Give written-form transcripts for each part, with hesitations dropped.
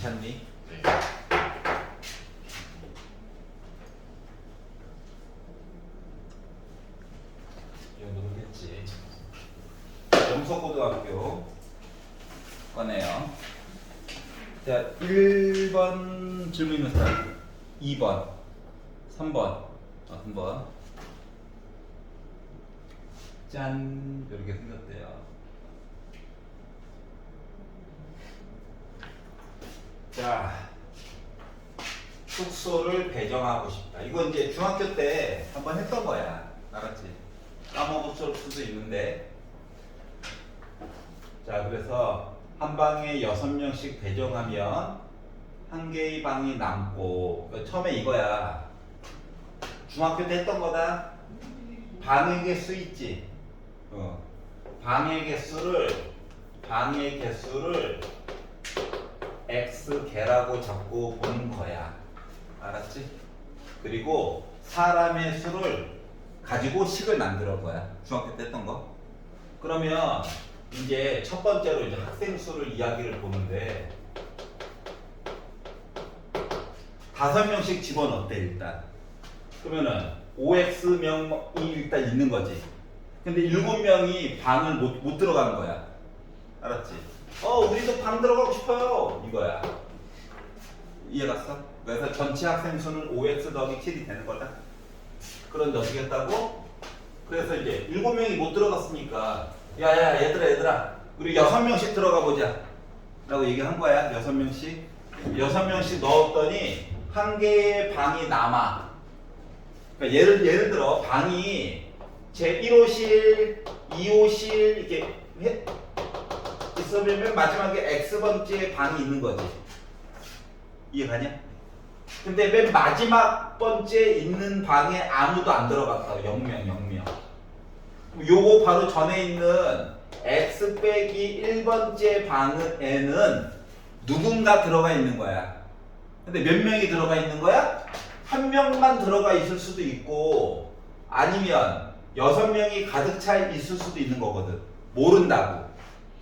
괜찮니? 네. 이 정도면 됐지. 영석고등학교 꺼내요. 자, 1번 질문 있는 사람, 2번, 3번, 3번. 짠, 이렇게 생겼대요. 자, 숙소를 배정하고 싶다. 이거 이제 중학교 때 한번 했던 거야. 알았지? 까먹을 수도 있는데. 자, 그래서 한 방에 6명씩 배정하면 한 개의 방이 남고, 그러니까 처음에 이거야. 중학교 때 했던 거다. 방의 개수 있지? 방의 개수를 x 개라고 잡고 보는 거야. 알았지? 그리고 사람의 수를 가지고 식을 만들어 거야. 중학교 때 했던 거. 그러면 이제 첫 번째로 이제 학생 수를 이야기를 보는데 5명씩 집어넣대 일단. 그러면은 5x명이 일단 있는 거지. 근데 7명이 방을 못 들어가는 거야. 알았지? 우리도 방 들어가고 싶어요. 이거야. 이해 갔어? 그래서 전체 학생 수는 5x 더하기 7이 되는 거다. 그런데 어떻게 했다고? 그래서 이제 7명이 못 들어갔으니까 야야 얘들아 우리 6명씩 들어가 보자 라고 얘기한 거야. 6명씩 넣었더니 한 개의 방이 남아. 그러니까 예를 들어 방이 제 1호실, 2호실 이렇게 있으면 마지막에 X번째 방이 있는 거지. 이해가냐? 근데 맨 마지막 번째 있는 방에 아무도 안 들어갔다. 0명. 요거 바로 전에 있는 X 빼기 1번째 방에는 누군가 들어가 있는 거야. 근데 몇 명이 들어가 있는 거야? 한 명만 들어가 있을 수도 있고 아니면 6명이 가득 차 있을 수도 있는 거거든. 모른다고.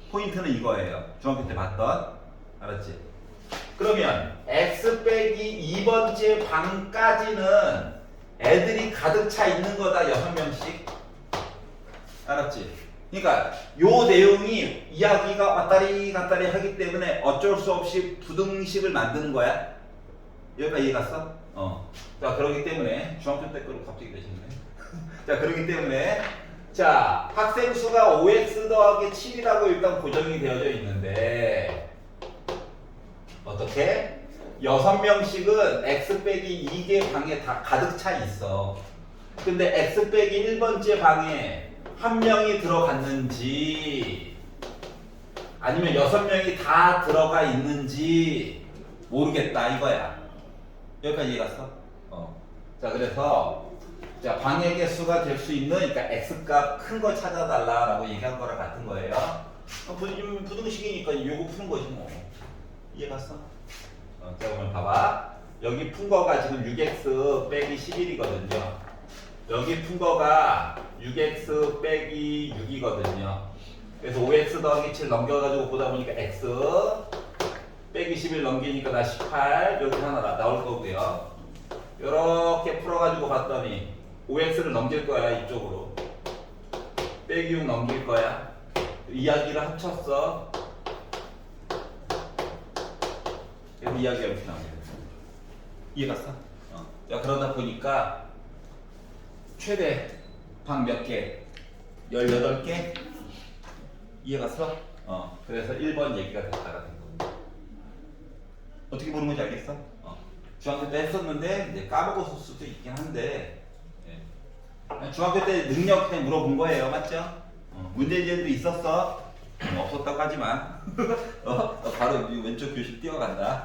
포인트는 이거예요. 중학교 때 봤던. 알았지? 그러면 X 빼기 2번째 방까지는 애들이 가득 차 있는 거다. 6명씩. 알았지? 그러니까 요 내용이 이야기가 왔다리 갔다리 하기 때문에 어쩔 수 없이 부등식을 만드는 거야. 여기까지 이해 갔어? 자, 그러기 때문에 중학교 때 거로 갑자기 되셨네. 자, 그러기 때문에 자, 학생 수가 5x 더하기 7이라고 일단 고정이 되어져 있는데 어떻게? 6명씩은 x 빼기 2개 방에 다 가득 차 있어. 근데 x 빼기 1번째 방에 한 명이 들어갔는지 아니면 6명이 다 들어가 있는지 모르겠다 이거야. 여기까지 이해 갔어? 자, 그래서 자, 방의 개수가 될 수 있는 그러니까 x값 큰 거 찾아달라라고 얘기한 거랑 같은 거예요. 부등식이니까 요거 푸는 거지 뭐. 이해 갔어? 자, 그러면 봐봐. 여기 푼 거가 지금 6x 빼기 11이거든요. 여기 푼 거가 6x 빼기 6이거든요. 그래서 5x 더하기 7 넘겨가지고 보다 보니까 x 빼기 11 넘기니까 나 18 여기 하나 나올 거고요. 이렇게 풀어가지고 봤더니 5x를 넘길 거야 이쪽으로. 빼기 6 넘길 거야. 이야기를 합쳤어. 그래서 이야기가 이렇게 나오게 돼. 이해 갔어? 자, 그러다 보니까 최대 방 몇 개? 18개? 이해 갔어? 그래서 1번 얘기가 됐다가 된 겁니다. 어떻게 보는 건지 알겠어? 중학교 때 했었는데 이제 까먹었을 수도 있긴 한데 중학교 때 능력 그냥 물어본 거예요. 맞죠? 문제지도 있었어. 없었다고 하지만 바로 왼쪽 교실 뛰어간다.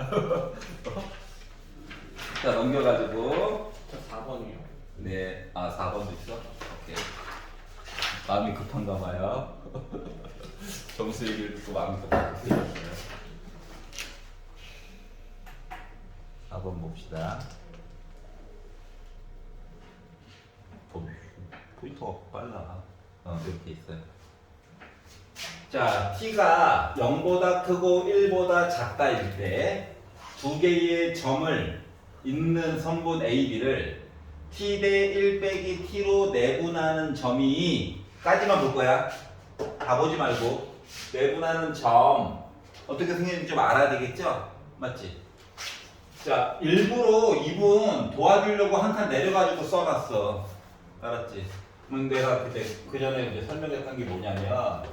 자, 넘겨가지고 4번이요. 네, 4번도 있어? 오케이. 마음이 급한가 봐요. 점수 얘기를 듣고 마음이 급하게 4번 봅시다. 포인터가 빨라. 이렇게 있어요. 자, t가 0보다 크고 1보다 작다일 때 두 개의 점을 있는 선분 AB를 t 대 1 빼기 t로 내분하는 점이 까지만 볼 거야. 다 보지 말고 내분하는 점 어떻게 생겼는지 좀 알아야 되겠죠? 맞지? 자, 일부러 이분 도와주려고 한 칸 내려가지고 써놨어. 알았지? 내가 그때 그 전에 이제 설명했던 게 뭐냐면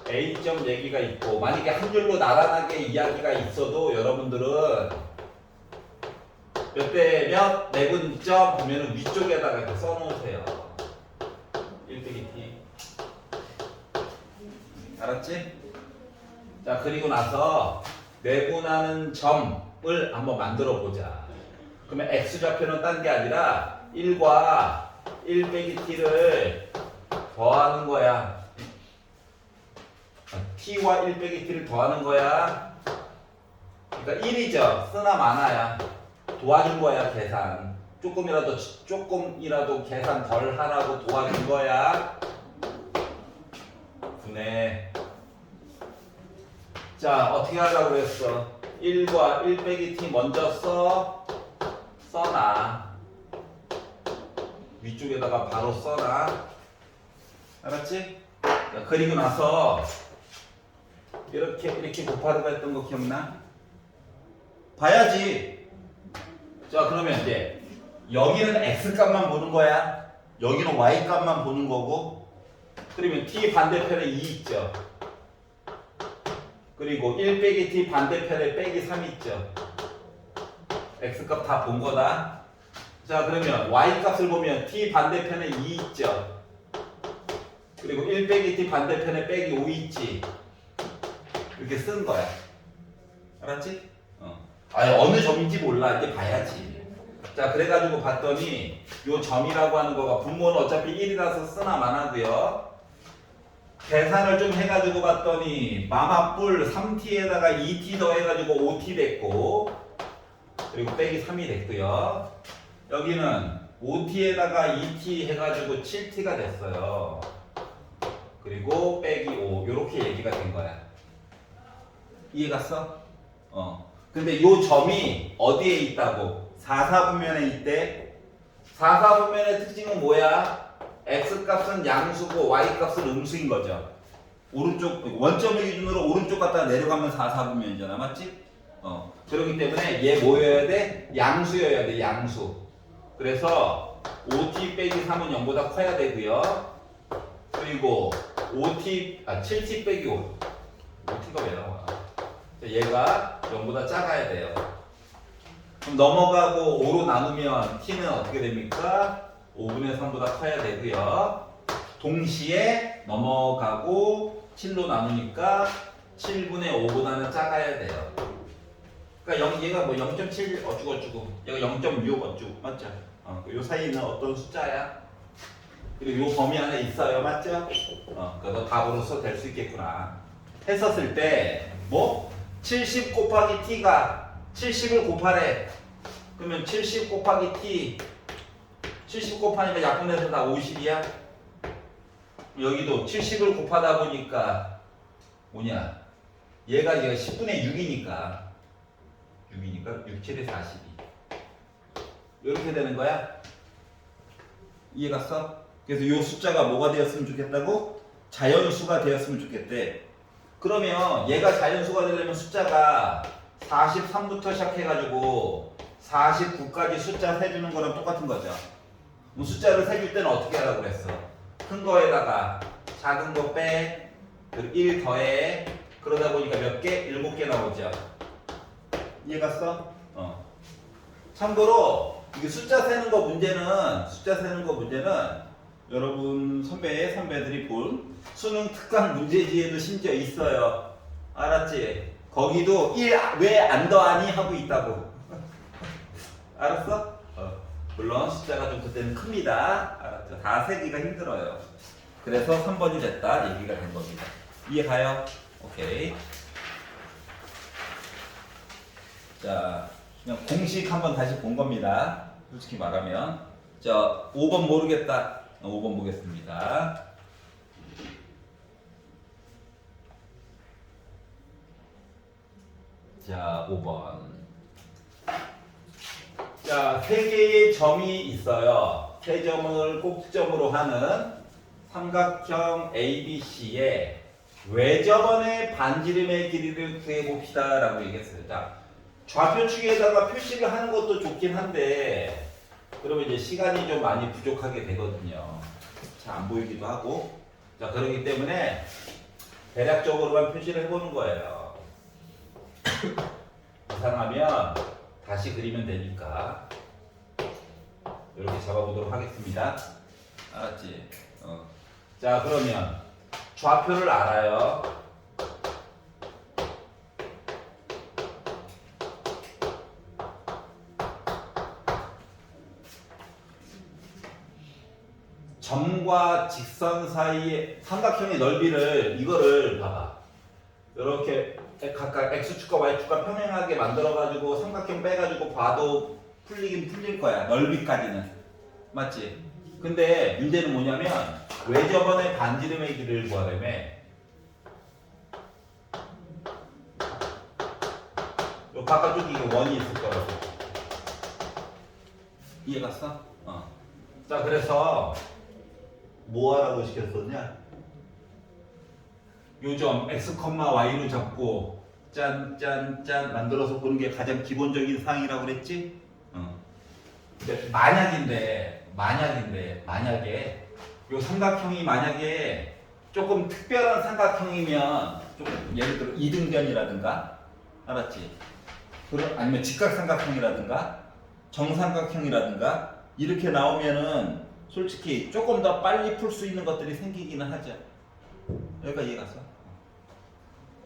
A점 얘기가 있고 만약에 한 줄로 나란하게 이야기가 있어도 여러분들은 몇 대 몇 내분점 보면은 위쪽에다가 이렇게 써놓으세요. 1 빼기 t. 알았지? 자, 그리고 나서 내분하는 점을 한번 만들어 보자. 그러면 x좌표는 딴 게 아니라 1과 1 빼기 t를 더하는 거야. t와 1 빼기 t를 더하는 거야. 그러니까 1이죠. 쓰나 마나야. 도와준 거야, 계산. 조금이라도 계산 덜 하라고 도와준 거야. 분해. 자, 어떻게 하려고 그랬어? 1과 1 빼기 t 먼저 써놔. 위쪽에다가 바로 써놔. 알았지? 자, 그리고 나서 이렇게 곱하려고 했던 거 기억나? 봐야지. 자, 그러면 이제 여기는 x 값만 보는 거야. 여기는 y 값만 보는 거고. 그러면 t 반대편에 2 있죠. 그리고 1 빼기 t 반대편에 빼기 3 있죠. x값 다 본 거다. 자, 그러면 y값을 보면 t 반대편에 2 있죠. 그리고 1 빼기 t 반대편에 빼기 5 있지. 이렇게 쓴 거야. 알았지? 아니, 어느 점인지 몰라. 이제 봐야지. 자, 그래가지고 봤더니 요 점이라고 하는 거가 분모는 어차피 1이라서 쓰나 마나고요. 계산을 좀 해가지고 봤더니 마마뿔 3t에다가 2t 더해가지고 5t 됐고, 그리고 빼기 3이 됐고요. 여기는 5t에다가 2t 해가지고 7t가 됐어요. 그리고 빼기 5 요렇게 얘기가 된 거야. 이해 갔어? 근데 요 점이 어디에 있다고? 4사분면에 있대. 4사분면의 특징은 뭐야? x값은 양수고 y값은 음수인 거죠. 오른쪽 원점을 기준으로 오른쪽 갔다가 내려가면 4사분면이잖아. 맞지? 그렇기 때문에 얘 뭐여야 돼? 양수여야 돼. 양수. 그래서 5t 빼기 3은 0보다 커야 되고요. 그리고 7t 빼기 5. 5t가 왜 나와? 얘가 0보다 작아야 돼요. 그럼 넘어가고 5로 나누면 t는 어떻게 됩니까? 5분의 3보다 커야 되고요. 동시에 넘어가고 7로 나누니까 7분의 5보다는 작아야 돼요. 그러니까 얘가 뭐 0.7 어쩌고저쩌고 얘가 0.6 어쩌고 맞죠? 요 사이는 어떤 숫자야? 그리고 요 범위 안에 있어요. 맞죠? 그래서 답으로서 될 수 있겠구나. 했었을 때 뭐? 70 곱하기 t가 70을 곱하래. 그러면 70 곱하기 t 70 곱하니까 약분해서 다 50이야. 여기도 70을 곱하다 보니까 뭐냐? 얘가 10분의 6이니까 6, 7에 42 이렇게 되는 거야. 이해 갔어? 그래서 이 숫자가 뭐가 되었으면 좋겠다고? 자연수가 되었으면 좋겠대. 그러면 얘가 자연수가 되려면 숫자가 43부터 시작해가지고 49까지 숫자 세주는 거랑 똑같은 거죠. 숫자를 세줄 때는 어떻게 하라고 그랬어? 큰 거에다가 작은 거 빼, 그리고 1 더해. 그러다 보니까 몇 개? 7개 나오죠. 이해 갔어? 참고로 이게 숫자 세는 거 문제는 여러분 선배들이 본 수능 특강 문제지에도 심지어 있어요. 알았지? 거기도 1 왜 안 더하니 하고 있다고. 알았어? 물론 숫자가 좀 그때는 큽니다. 알았죠? 다 세기가 힘들어요. 그래서 3번이 됐다 얘기가 된 겁니다. 이해 가요? 오케이. 자, 그냥 공식 한번 다시 본 겁니다. 솔직히 말하면. 자, 5번 모르겠다. 5번 보겠습니다. 자, 5번. 자, 세 개의 점이 있어요. 세 점을 꼭지점으로 하는 삼각형 ABC의 외접원의 반지름의 길이를 구해봅시다 라고 얘기했어요. 자, 좌표축에다가 표시를 하는 것도 좋긴 한데 그러면 이제 시간이 좀 많이 부족하게 되거든요. 잘 안 보이기도 하고. 자, 그렇기 때문에 대략적으로만 표시를 해보는 거예요. 이상하면 다시 그리면 되니까 이렇게 잡아보도록 하겠습니다. 알았지? 자, 그러면 좌표를 알아요. 점과 직선 사이의 삼각형의 넓이를 이거를 봐봐. 이렇게 각각 x축과 y축과 평행하게 만들어가지고 삼각형 빼가지고 봐도 풀리긴 풀릴 거야. 넓이까지는. 맞지? 근데 문제는 뭐냐면 외접원의 반지름의 길이를 구하려면 요 바깥쪽에 이게 원이 있을 거라고. 이해갔어? 자, 그래서 뭐 하라고 시켰었냐? 요점 x, y로 잡고 짠짠짠 만들어서 보는 게 가장 기본적인 사항이라고 그랬지? 근데 만약에 요 삼각형이 만약에 조금 특별한 삼각형이면 좀 예를 들어 이등변이라든가, 알았지? 아니면 직각삼각형이라든가 정삼각형이라든가 이렇게 나오면은 솔직히 조금 더 빨리 풀 수 있는 것들이 생기기는 하죠. 여기까지 이해갔어?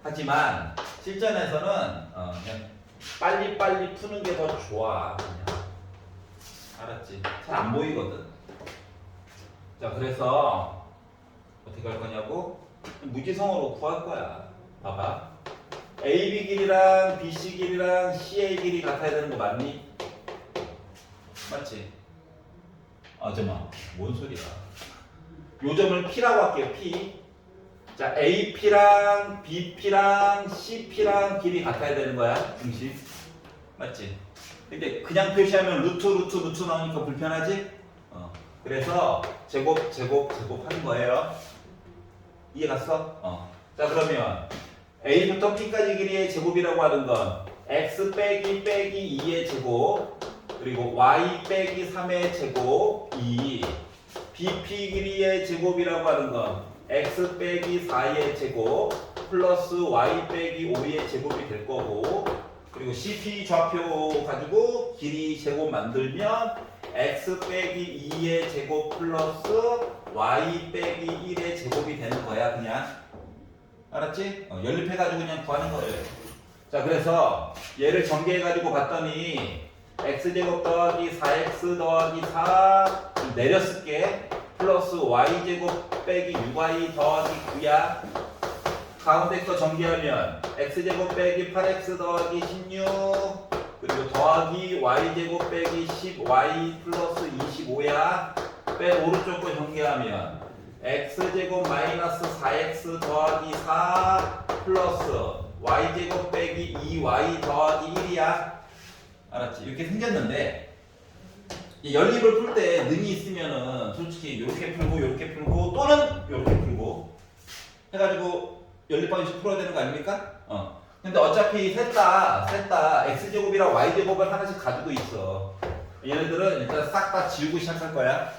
하지만 실전에서는 그냥 빨리 푸는 게 더 좋아. 그냥. 알았지? 잘 안 보이거든. 자, 그래서 어떻게 할 거냐고? 무지성으로 구할 거야. 봐봐. AB 길이랑 BC 길이랑 CA 길이 같아야 되는 거 맞니? 맞지? 잠깐만, 뭔 소리야? 요 점을 P라고 할게요. P. 자, AP랑 BP랑 CP랑 길이 같아야 되는 거야. 중심. 맞지? 근데 그냥 표시하면 루트 나오니까 불편하지? 그래서 제곱 하는 거예요. 이해 갔어? 자, 그러면 A부터 P까지 길이의 제곱이라고 하는 건 X 빼기 2의 제곱 그리고 Y 빼기 3의 제곱 2 BP 길이의 제곱이라고 하는 건 X 빼기 4의 제곱 플러스 Y 빼기 5의 제곱이 될 거고 그리고 CP 좌표 가지고 길이 제곱 만들면 X 빼기 2의 제곱 플러스 Y 빼기 1의 제곱이 되는 거야 그냥. 알았지? 연립해가지고 그냥 구하는 거예요. 자, 그래서 얘를 전개해가지고 봤더니 x제곱 더하기 4x 더하기 4 내렸을게 플러스 y제곱 빼기 6y 더하기 9야. 가운데 거 전개하면 x제곱 빼기 8x 더하기 16 그리고 더하기 y제곱 빼기 10y 플러스 25야. 빼 오른쪽 거 전개하면 x제곱 마이너스 4x 더하기 4 플러스 y제곱 빼기 2y 더하기 1이야. 알았지? 이렇게 생겼는데 이 연립을 풀 때 능이 있으면은 솔직히 이렇게 풀고 또는 이렇게 풀고 해가지고 연립 방식 풀어야 되는 거 아닙니까? 근데 어차피 셋 다 x제곱이랑 y제곱을 하나씩 가지고 있어. 얘네들은 일단 싹 다 지우고 시작할 거야.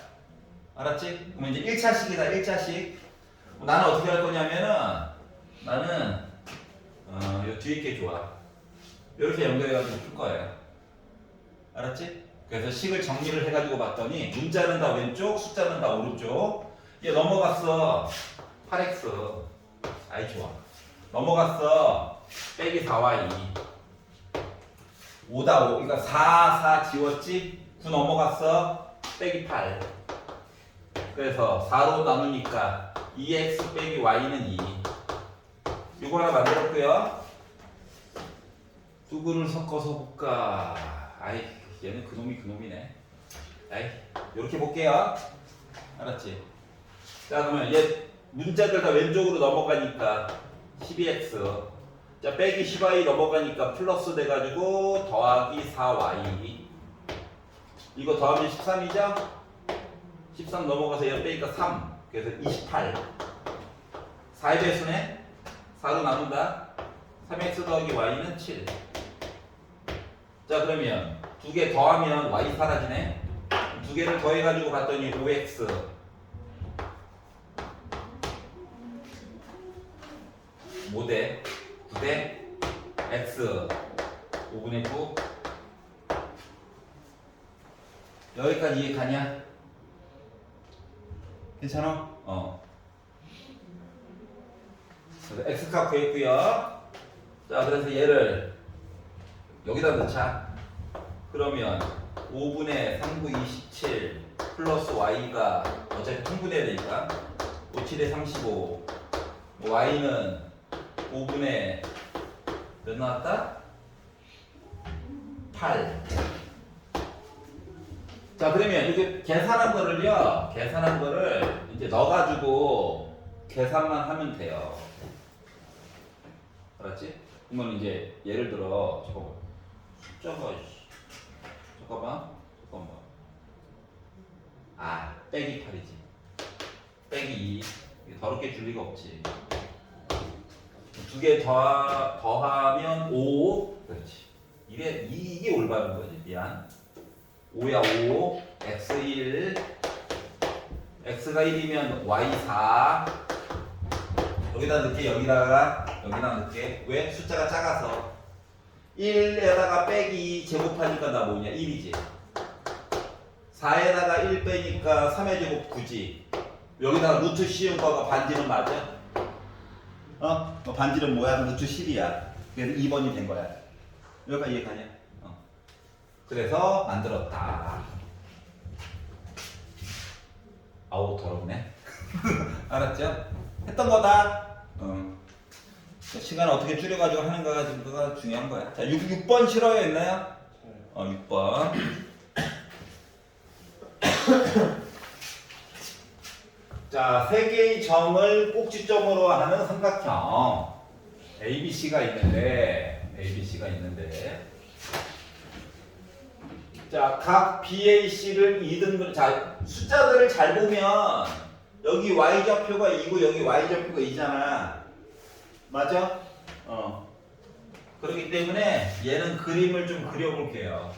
알았지? 그럼 이제 1차식이다 1차식. 나는 어떻게 할 거냐면은 나는 요 뒤에 게 좋아. 이렇게 연결해가지고 풀 거예요. 알았지? 그래서 식을 정리를 해가지고 봤더니 문자는 다 왼쪽, 숫자는 다 오른쪽. 얘 넘어갔어. 8x. 아이 좋아. 넘어갔어. 빼기 4y. 5다 5. 그러니까 4 지웠지? 9 넘어갔어. 빼기 8. 그래서 4로 나누니까 2x 빼기 y는 2. 이거 하나 만들었고요. 두 근을 섞어서 볼까? 아이, 얘는 그놈이네. 아이, 이렇게 볼게요. 알았지? 자, 그러면 얘 문자들 다 왼쪽으로 넘어가니까 12x 자, 빼기 10y 넘어가니까 플러스 돼가지고 더하기 4y. 이거 더하면 13이죠? 13 넘어가서 얘 빼니까 3. 그래서 28. 4의 배수네? 4로 나눈다. 3x 더하기 y는 7. 자, 그러면 두 개 더하면 y 사라지네. 두 개를 더해가지고 봤더니 5x. 5대 9대 x 5분의 9. 여기까지 이해 가냐? 괜찮아? 그래서 x값 구했고요. 자, 그래서 얘를 여기다 넣자. 그러면 5분의 3구 27 플러스 y가 어차피 통분해야 되니까 5, 7에 35. y는 5분의 몇 나왔다? 8. 자, 그러면 이렇게 계산한 거를 이제 넣어가지고 계산만 하면 돼요. 알았지? 그러면 이제 예를 들어 잠깐만. 빼기 8이지. 빼기 2. 더럽게 줄 리가 없지. 두 개 더하면 5. 그렇지. 이게 올바른 거지. 미안. 5야 5. x1. x가 1이면 y4. 여기다 넣게. 여기다 넣게. 왜? 숫자가 작아서. 1에다가 빼기 2 제곱하니까 나 뭐냐? 1이지. 4에다가 1 빼니까 3의 제곱 9지. 여기다가 루트 씌운 거가 반지름 맞아? 반지름 뭐야? 루트 10이야. 그래서 2번이 된 거야. 여기까지 이해가냐? 그래서 만들었다. 아우 더럽네. 알았죠? 했던 거다. 시간을 어떻게 줄여가지고 하는가가 중요한 거야. 자, 6번 싫어요 했나요? 6번. 자, 세 개의 점을 꼭지점으로 하는 삼각형 ABC가 있는데 자, 각 BAC를 2등분. 자, 숫자들을 잘 보면 여기 Y좌표가 2고 여기 Y좌표가 2잖아. 맞아? 그렇기 때문에 얘는 그림을 좀 그려볼게요.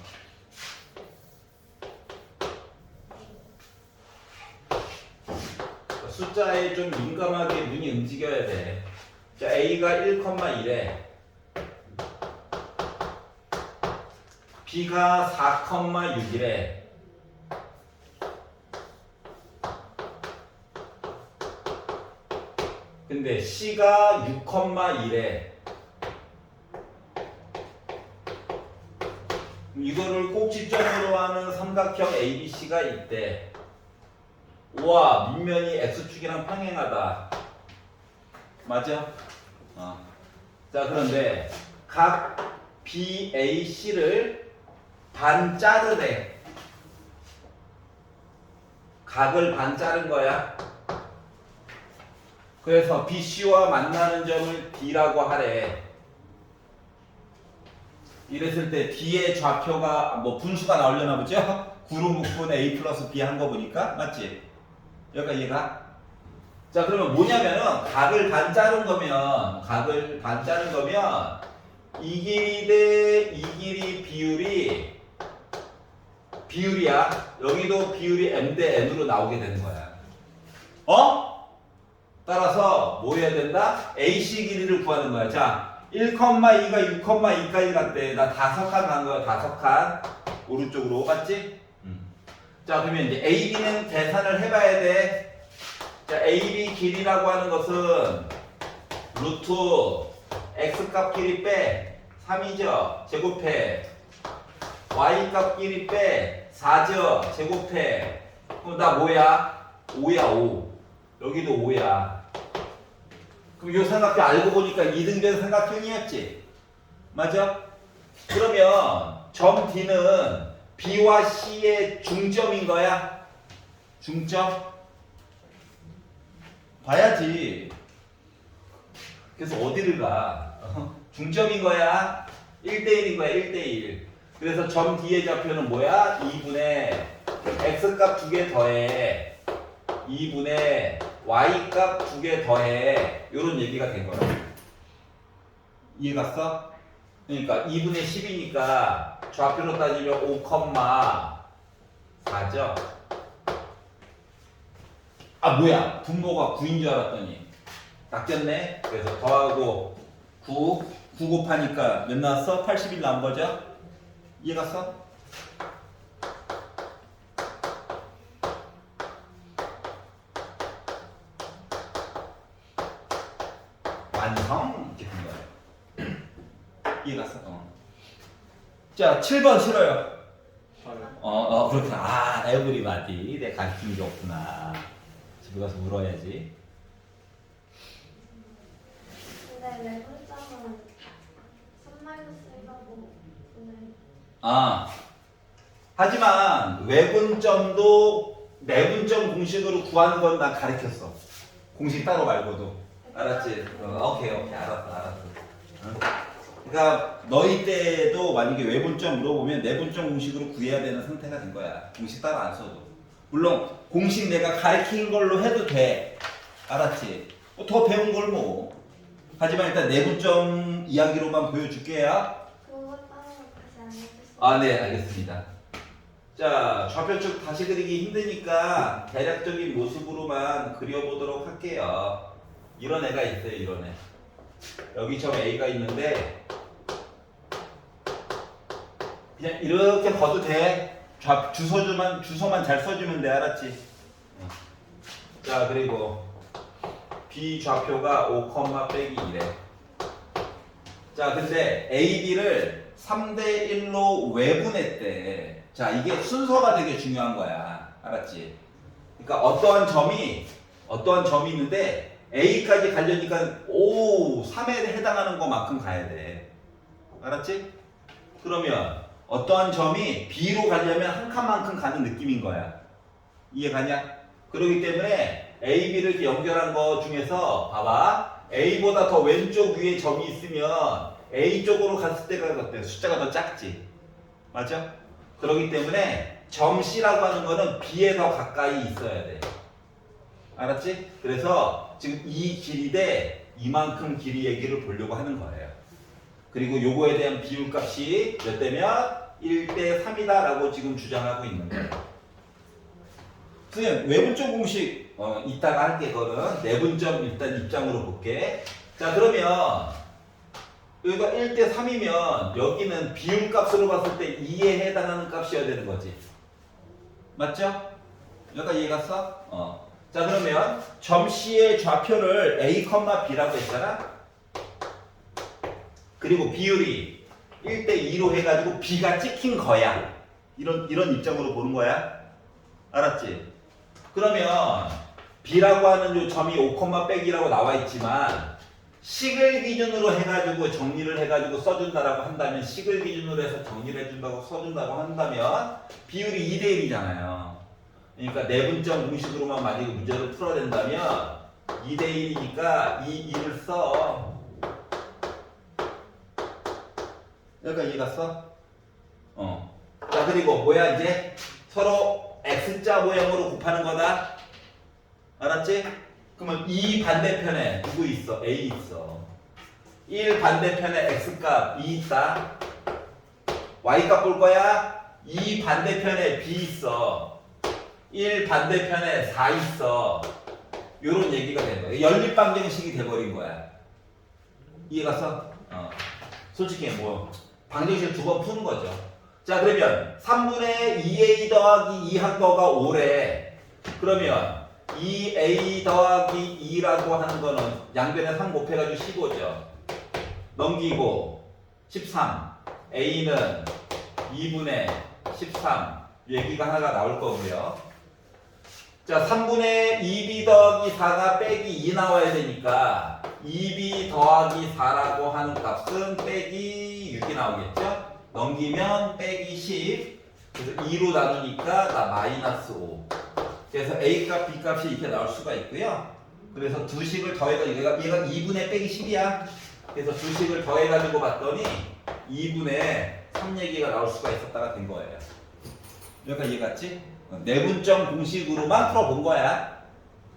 숫자에 좀 민감하게 눈이 움직여야 돼. 자, A가 1,1에 B가 4,6이래. 근데 C가 6,1에. 이거를 꼭지점으로 하는 삼각형 ABC가 있대. 우와, 밑면이 X축이랑 평행하다. 맞아? 자, 그런데 각 BAC를 반 자르래. 각을 반 자른 거야. 그래서 BC와 만나는 점을 D라고 하래. 이랬을 때 D의 좌표가 분수가 나오려나 보죠? 9로 묶은 A 플러스 B 한 거 보니까 맞지? 여기까지 이해가? 자, 그러면 뭐냐면은 각을 반 자른 거면 이 길이 대 이 길이 비율이야. 여기도 비율이 M 대 N으로 나오게 되는 거야. 따라서 뭐 해야 된다? AC 길이를 구하는 거야. 자, 1,2가 6,2까지 갔대. 나 5칸 간 거야. 5칸. 오른쪽으로. 맞지? 자, 그러면 이제 AB는 계산을 해봐야 돼. 자, AB 길이라고 하는 것은 루트 X값 길이 빼 3이죠. 제곱해. Y값 길이 빼 4죠. 제곱해. 그럼 나 뭐야? 5야 5. 여기도 5야. 그럼 이 삼각형 알고 보니까 2등변 삼각형이었지. 맞아? 그러면 점 D는 B와 C의 중점인 거야? 중점? 봐야지. 그래서 어디를 가? 중점인 거야. 1대1인 거야. 1대1. 그래서 점 뒤에 좌표는 뭐야? 2분의 x값 2개 더해 2분의 y값 2개 더해 요런 얘기가 된 거야. 이해 갔어? 그러니까 2분의 10이니까 좌표로 따지면 5,4죠. 아 뭐야 분모가 9인 줄 알았더니 낚였네. 그래서 더하고 9 곱하니까 몇 나왔어? 81 나온 거죠? 이해 갔어? 완성! 이렇게 된 거예요. 이해 갔어? 자 7번 싫어요. 그렇구나. 아, 에브리바디. 내가 가르친 게 없구나. 집에 가서 물어야지. 근데 외분점은 3-1하고 하지만 외분점도 내분점 공식으로 구하는 건 나 가르쳤어. 공식 따로 말고도. 알았지? 오케이, 알았어. 응? 그러니까 너희 때도 만약에 외분점 물어보면 내분점 공식으로 구해야 되는 상태가 된 거야. 공식 따로 안 써도. 물론 공식 내가 가르친 걸로 해도 돼. 알았지? 더 배운 걸 뭐. 하지만 일단 내분점 이야기로만 보여줄게요. 그거 따로 다시 안 해주세요. 네, 알겠습니다. 자, 좌표축 다시 그리기 힘드니까 대략적인 모습으로만 그려보도록 할게요. 이런 애가 있어요, 이런 애. 여기 점 A가 있는데 그냥 이렇게 거도 돼. 주소만 잘 써주면 돼, 알았지? 자, 그리고 B 좌표가 5, 빼기 1에. 자, 근데 AB를 3대1로 외분했대. 자, 이게 순서가 되게 중요한 거야. 알았지? 그러니까 어떠한 점이 있는데 A까지 가려니까 3에 해당하는 것만큼 가야 돼. 알았지? 그러면 어떠한 점이 B로 가려면 한 칸만큼 가는 느낌인 거야. 이해 가냐? 그렇기 때문에 A, B를 이렇게 연결한 거 중에서 봐봐. A보다 더 왼쪽 위에 점이 있으면 A 쪽으로 갔을 때가 어때? 숫자가 더 작지. 맞아? 그렇기 때문에 점 C라고 하는 거는 B에 더 가까이 있어야 돼. 알았지? 그래서 지금 이 길이 대 이만큼 길이 얘기를 보려고 하는 거예요. 그리고 요거에 대한 비율값이 몇 대면 1대 3이다 라고 지금 주장하고 있는 거예요. 선생님 외분점 공식 이따가 할게. 그거는 내분점 일단 입장으로 볼게. 자 그러면 여기가 1대 3이면 여기는 비율값으로 봤을 때 2에 해당하는 값이어야 되는 거지. 맞죠? 여기까지 이해 갔어? 자 그러면 점 C의 좌표를 A, B라고 했잖아. 그리고 비율이 1대2로 해가지고 B가 찍힌 거야. 이런 입장으로 보는 거야. 알았지? 그러면 B라고 하는 요 점이 5, 빼기라고 나와 있지만 식을 기준으로 해가지고 정리를 해가지고 써준다라고 한다면 식을 기준으로 해서 정리를 해준다고 써준다고 한다면 비율이 2대1이잖아요. 그러니까 내분점 공식으로만 만약에 문제를 풀어야 된다면 2대1이니까 이 2를 써. 여기까지 이해 갔어? 자 그리고 뭐야 이제 서로 X자 모양으로 곱하는 거다. 알았지? 그러면 이 반대편에 누구 있어? A 있어. 1 반대편에 X값 2 있다. Y값 볼 거야? 2 반대편에 B 있어. 1 반대편에 4 있어. 요런 얘기가 된 거야. 연립방정식이 돼버린 거야. 이해 갔어? 솔직히 뭐 방정식을 2번 푸는 거죠. 자 그러면 3분의 2a 더하기 2 한 거가 5래. 그러면 2a 더하기 2라고 하는 거는 양변에 3 곱해가지고 15죠. 넘기고 13. a는 2분의 13. 얘기가 하나가 나올 거고요. 자 3분의 2b 더하기 4가 빼기 2 나와야 되니까 2b 더하기 4라고 하는 값은 빼기 6이 나오겠죠? 넘기면 빼기 10. 그래서 2로 나누니까 나 마이너스 5. 그래서 A값, B값이 이렇게 나올 수가 있고요. 그래서 두 식을 더해서 얘가 2분의 빼기 10이야. 그래서 두 식을 더해가지고 봤더니 2분의 3 얘기가 나올 수가 있었다가 된 거예요. 여기까지 이해갔지? 내분점 공식으로만 풀어본 거야.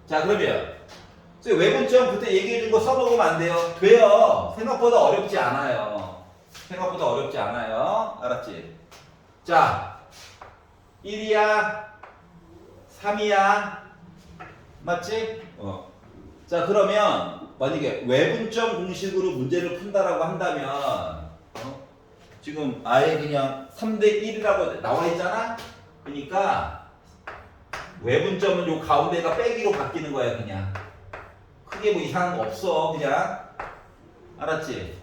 자, 그러면 외분점 그때 얘기해준 거 써먹으면 안 돼요. 돼요. 생각보다 어렵지 않아요. 생각보다 어렵지 않아요. 알았지? 자, 1이야 3이야 맞지? 자, 그러면 만약에 외분점 공식으로 문제를 푼다라고 한다면 지금 아예 그냥 3대 1이라고 나와 있잖아? 그러니까 외분점은 요 가운데가 빼기로 바뀌는 거야. 그냥 크게 뭐 이상한 거 없어. 그냥 알았지?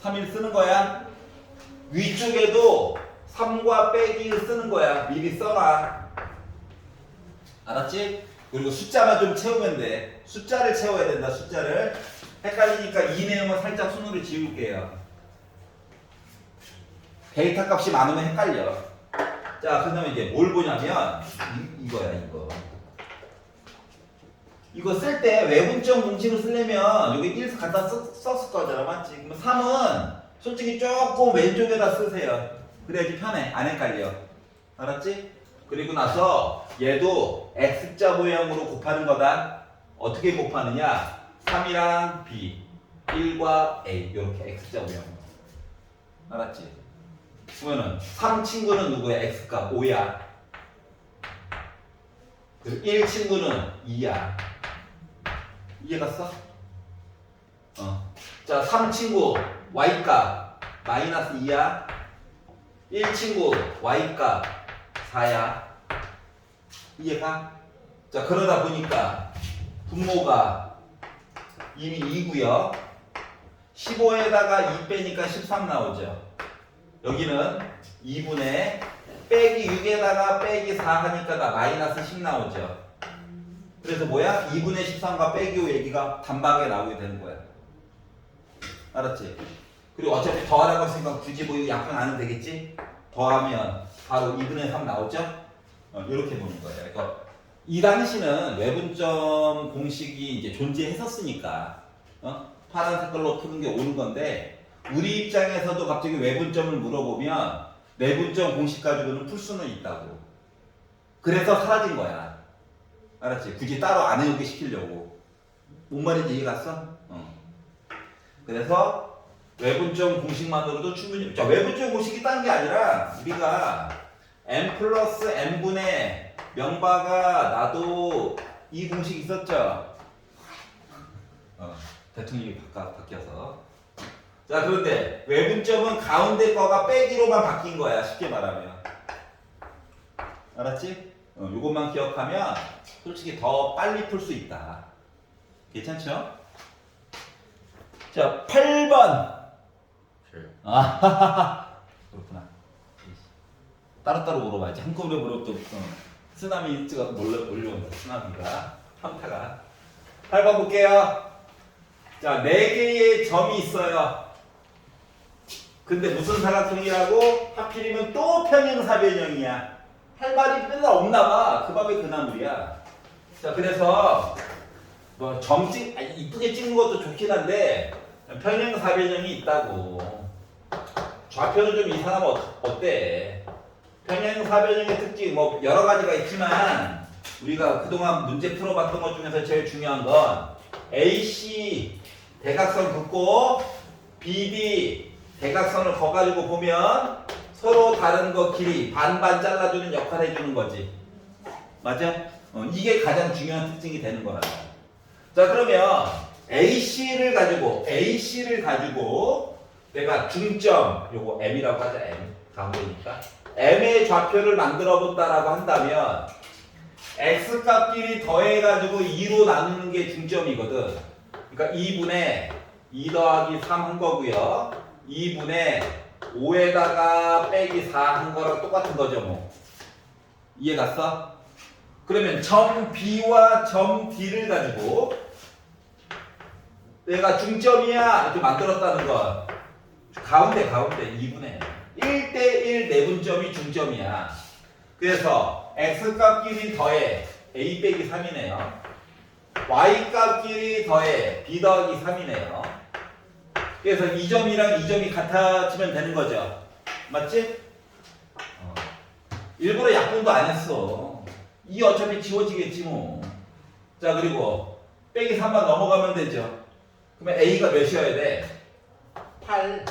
3일 쓰는 거야. 위쪽에도 3과 빼기를 쓰는 거야. 미리 써라. 알았지? 그리고 숫자만 좀 채우면 돼. 숫자를 채워야 된다. 숫자를. 헷갈리니까 이 내용은 살짝 손으로 지울게요. 데이터 값이 많으면 헷갈려. 자, 그 다음에 이제 뭘 보냐면 이거야. 이거 쓸 때 외분점 공식을 쓰려면 여기 1 갖다 썼을 거잖아. 맞지? 그러면 3은 솔직히 조금 왼쪽에다 쓰세요. 그래야지 편해. 안 헷갈려. 알았지? 그리고 나서 얘도 X자 모양으로 곱하는 거다. 어떻게 곱하느냐? 3이랑 B, 1과 A 이렇게 X자 모양으로. 알았지? 그러면은 3 친구는 누구야? X값 5야. 그리고 1 친구는 2야. 이해갔어? 자, 3 친구 Y값 마이너스 2야. 1 친구 Y값 4야. 이해가? 자, 그러다 보니까 분모가 이미 2고요. 15에다가 2 빼니까 13 나오죠. 여기는 2분의 빼기 6에다가 빼기 4 하니까 다 마이너스 10 나오죠. 그래서 뭐야? 2분의 13과 빼기 5 얘기가 단박에 나오게 되는 거야. 알았지? 그리고 어차피 더하라고 했으니까 굳이 뭐 이거 약분 안 해도 되겠지? 더하면 바로 2분의 3 나오죠? 이렇게 보는 거예요. 그러니까 이 당시는 외분점 공식이 이제 존재했었으니까 파란 색깔로 푸는 게 옳은 건데 우리 입장에서도 갑자기 외분점을 물어보면 내분점 공식 가지고는 풀 수는 있다고. 그래서 사라진 거야. 알았지? 굳이 따로 안 해오게 시키려고. 뭔 말인지 이해 갔어? 그래서 외분점 공식만으로도 충분히. 자, 외분점 공식이 딴 게 아니라 우리가 n 플러스 n분의 명바가 나도 이 공식 있었죠? 대통령이 바뀌어서. 자, 그런데 외분점은 가운데 거가 빼기로만 바뀐 거야. 쉽게 말하면. 알았지? 요것만 기억하면 솔직히 더 빨리 풀 수 있다. 괜찮죠? 자, 8번. 아, 그렇구나. 따로따로 물어봐야지. 한꺼번에 물어도 쓰나미가 몰려온다. 쓰나미가. 현타가. 8번 볼게요. 자, 4개의 점이 있어요. 근데 무슨 사각형이라고? 하필이면 또 평행사변형이야. 할 말이 별로 없나 봐. 그 밥이 그 나물이야. 자, 그래서 뭐 이쁘게 찍는 것도 좋긴 한데 평행사변형이 있다고. 좌표는 좀 이상하면 어때? 평행사변형의 특징 뭐 여러 가지가 있지만 우리가 그동안 문제 풀어봤던 것 중에서 제일 중요한 건 AC 대각선 긋고 BD 대각선을 거가지고 보면 서로 다른 거 길이 반반 잘라주는 역할을 해주는 거지. 맞아? 이게 가장 중요한 특징이 되는 거라. 자, 그러면 AC를 가지고 내가 중점 요거 M이라고 하자. M 가운데니까 M의 좌표를 만들어 본다라고 한다면 X값끼리 더해가지고 2로 나누는 게 중점이거든. 그러니까 2분의 2 더하기 3 한 거고요. 2분의 5에다가 빼기 4 한 거랑 똑같은 거죠. 뭐 이해 갔어? 그러면 점 B와 점 D를 가지고 내가 중점이야 이렇게 만들었다는 거. 가운데 2분의 1대1 내분점이 중점이야. 그래서 X값끼리 더해 A 빼기 3이네요. Y값끼리 더해 B 더하기 3이네요. 그래서 이 점이랑 이 점이 같아지면 되는 거죠. 맞지? 일부러 약분도 안 했어. 이 어차피 지워지겠지 뭐. 자, 그리고 빼기 3만 넘어가면 되죠. 그러면 A가 몇이어야 돼? 8.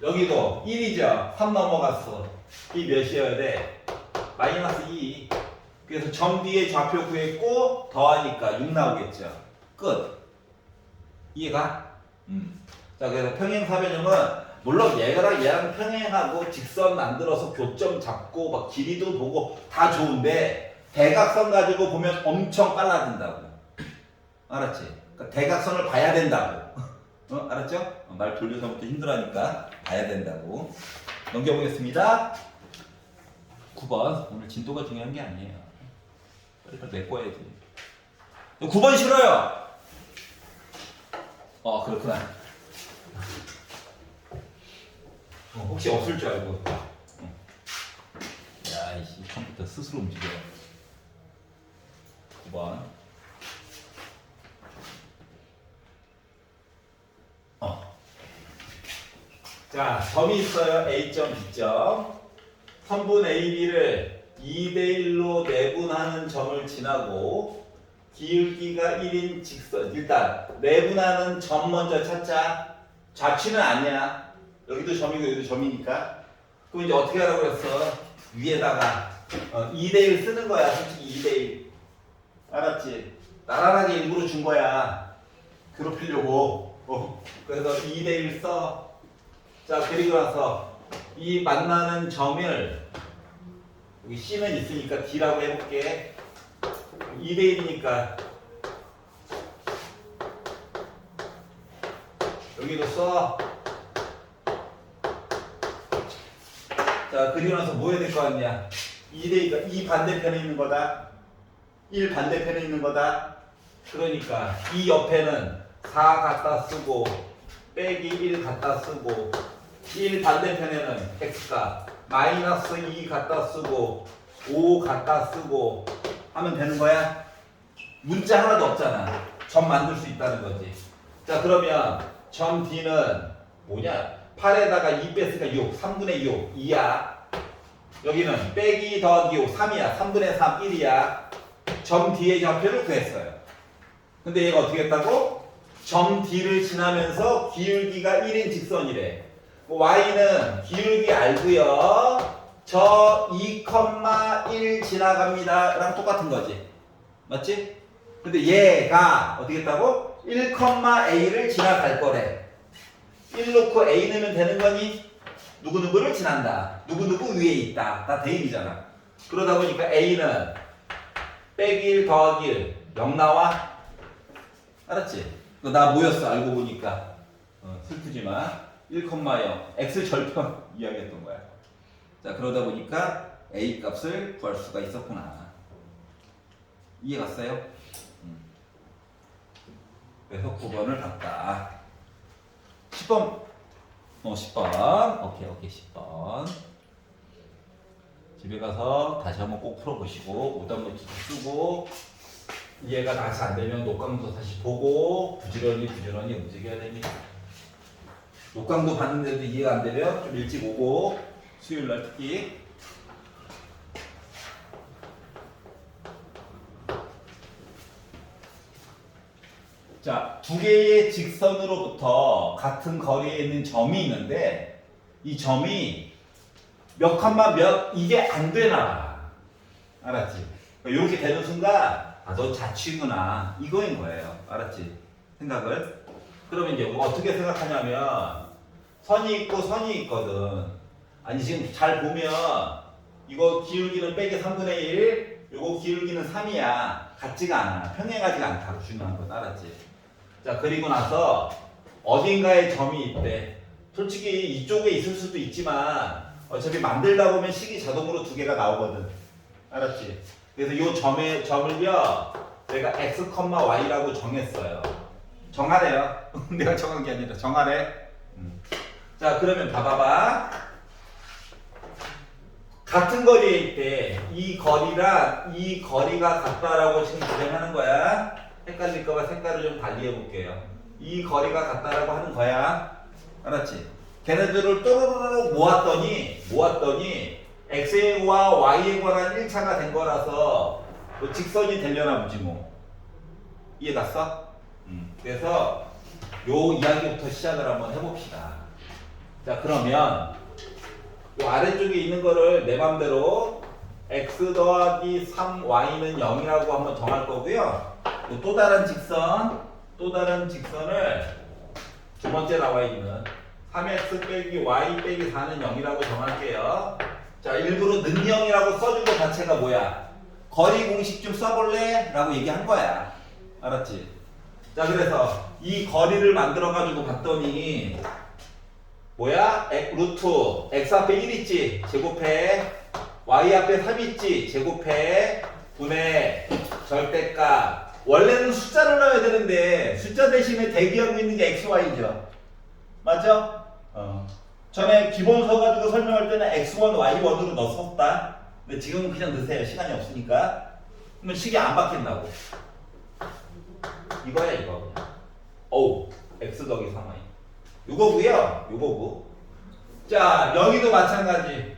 여기도 1이죠. 3 넘어갔어. B 몇이어야 돼? 마이너스 2. 그래서 점 뒤에 좌표 구했고 더하니까 6 나오겠죠. 끝. 이해가? 자, 그래서 평행사변형은 물론 얘랑 얘랑 평행하고 직선 만들어서 교점 잡고 막 길이도 보고 다 좋은데 대각선 가지고 보면 엄청 빨라진다고. 알았지? 그러니까 대각선을 봐야 된다고. 알았죠? 말 돌려서부터 힘들어하니까 봐야 된다고. 넘겨보겠습니다. 9번. 오늘 진도가 중요한 게 아니에요. 빨리 메꿔야지. 9번 싫어요. 그렇구나. 혹시 없을 줄 알고. 야, 이씨 컴퓨터 스스로 움직여. 9번. 자, 점이 있어요. A점, B점. 선분 AB를 2대1로 내분하는 점을 지나고 기울기가 1인 직선. 일단 내분하는 점 먼저 찾자. 좌치는 아니야. 여기도 점이고 여기도 점이니까. 그럼 이제 어떻게 하라고 그랬어? 위에다가 2대1 쓰는 거야. 솔직히 2대1. 알았지? 나란하게 일부러 준 거야. 괴롭히려고. 그래서 2대1 써. 자, 그리고 나서 이 만나는 점을 여기 C는 있으니까 D라고 해볼게. 2대1이니까 여기도 써. 자, 그리고 나서 뭐 해야 될 거 같냐? 2대2가 2 반대편에 있는 거다. 1 반대편에 있는 거다. 그러니까 이 옆에는 4 갖다 쓰고 빼기 1 갖다 쓰고 1 반대편에는 x가 마이너스 2 갖다 쓰고 5 갖다 쓰고 하면 되는 거야. 문자 하나도 없잖아. 점 만들 수 있다는 거지. 자, 그러면 점 D는 뭐냐? 8에다가 2 뺐으니까 6, 3분의 6, 2야. 여기는 빼기 더하기 5, 3이야. 3분의 3, 1이야. 점 D의 좌표를 구했어요. 근데 얘가 어떻게 했다고? 점 D를 지나면서 기울기가 1인 직선이래. Y는 기울기 알고요. 저 2,1 지나갑니다. 랑 똑같은 거지. 맞지? 근데 얘가 어떻게 했다고? 1,A를 지나갈 거래. 1 놓고 A 넣으면 되는 거니? 누구누구를 지난다. 누구누구 위에 있다. 다 대입이잖아. 그러다 보니까 A는 빼기 1 더하기 1 0 나와. 알았지? 나 뭐였어 알고 보니까. 슬프지 마. 1,0 x 절편 이야기했던 거야. 자, 그러다 보니까 A 값을 구할 수가 있었구나. 이해 갔어요? 그래서 9번을 봤다. 10번. 10번. 오케이, 10번. 집에 가서 다시 한번 꼭 풀어보시고 오답노트 쓰고 이해가 다시 안 되면 녹강도 다시 보고 부지런히 움직여야 됩니다. 녹강도 봤는데도 이해가 안 되면 좀 일찍 오고 수요일 날 특히. 자, 두 개의 직선으로부터 같은 거리에 있는 점이 있는데 이 점이 몇 칸마 몇 이게 안 되나 봐. 알았지? 이렇게 되는 순간 너 자취구나 이거인 거예요. 알았지? 생각을. 그러면 이제 어떻게 생각하냐면 선이 있고 선이 있거든. 아니 지금 잘 보면 이거 기울기는 빼기 3분의 1 이거 기울기는 3이야. 같지가 않아. 평행하지가 않다고 중요한 건. 알았지? 자, 그리고 나서 어딘가에 점이 있대. 솔직히 이쪽에 있을 수도 있지만 어차피 만들다 보면 식이 자동으로 두 개가 나오거든. 알았지? 그래서 이 점을요 내가 x, y라고 정했어요. 정하래요. 내가 정한 게 아니라 정하래. 자, 그러면 봐봐봐. 같은 거리에 있대. 이 거리랑 이 거리가 같다라고 지금 주장하는 거야. 헷갈릴까봐 색깔을 좀 달리 해볼게요. 이 거리가 같다라고 하는 거야. 알았지? 걔네들을 또르르륵 모았더니 x와 y에 관한 1차가 된 거라서 뭐 직선이 되려나 보지 뭐. 이해 갔어? 그래서 요 이야기부터 시작을 한번 해봅시다. 자, 그러면 요 아래쪽에 있는 거를 내 맘대로 x 더하기 3y는 0이라고 한번 정할 거고요. 또 다른 직선을 두 번째 나와 있는 3x 빼기 y 빼기 4는 0이라고 정할게요. 자, 일부러 는 0이라고 써준 것 자체가 뭐야? 거리 공식 좀 써볼래? 라고 얘기한 거야. 알았지? 자, 그래서 이 거리를 만들어가지고 봤더니 뭐야? 루트 x 앞에 1 있지? 제곱해 y 앞에 3 있지? 제곱해 분의 절대값. 원래는 숫자를 넣어야 되는데 숫자 대신에 대기하고 있는 게 x, y죠. 맞죠? 전에 기본 써가지고 설명할 때는 x1, y1으로 넣었었다. 근데 지금은 그냥 넣으세요. 시간이 없으니까. 그러면 식이 안 바뀐다고. 이거야 이거. 오, x 더하기 3y. 요거고요. 자, 여기도 마찬가지.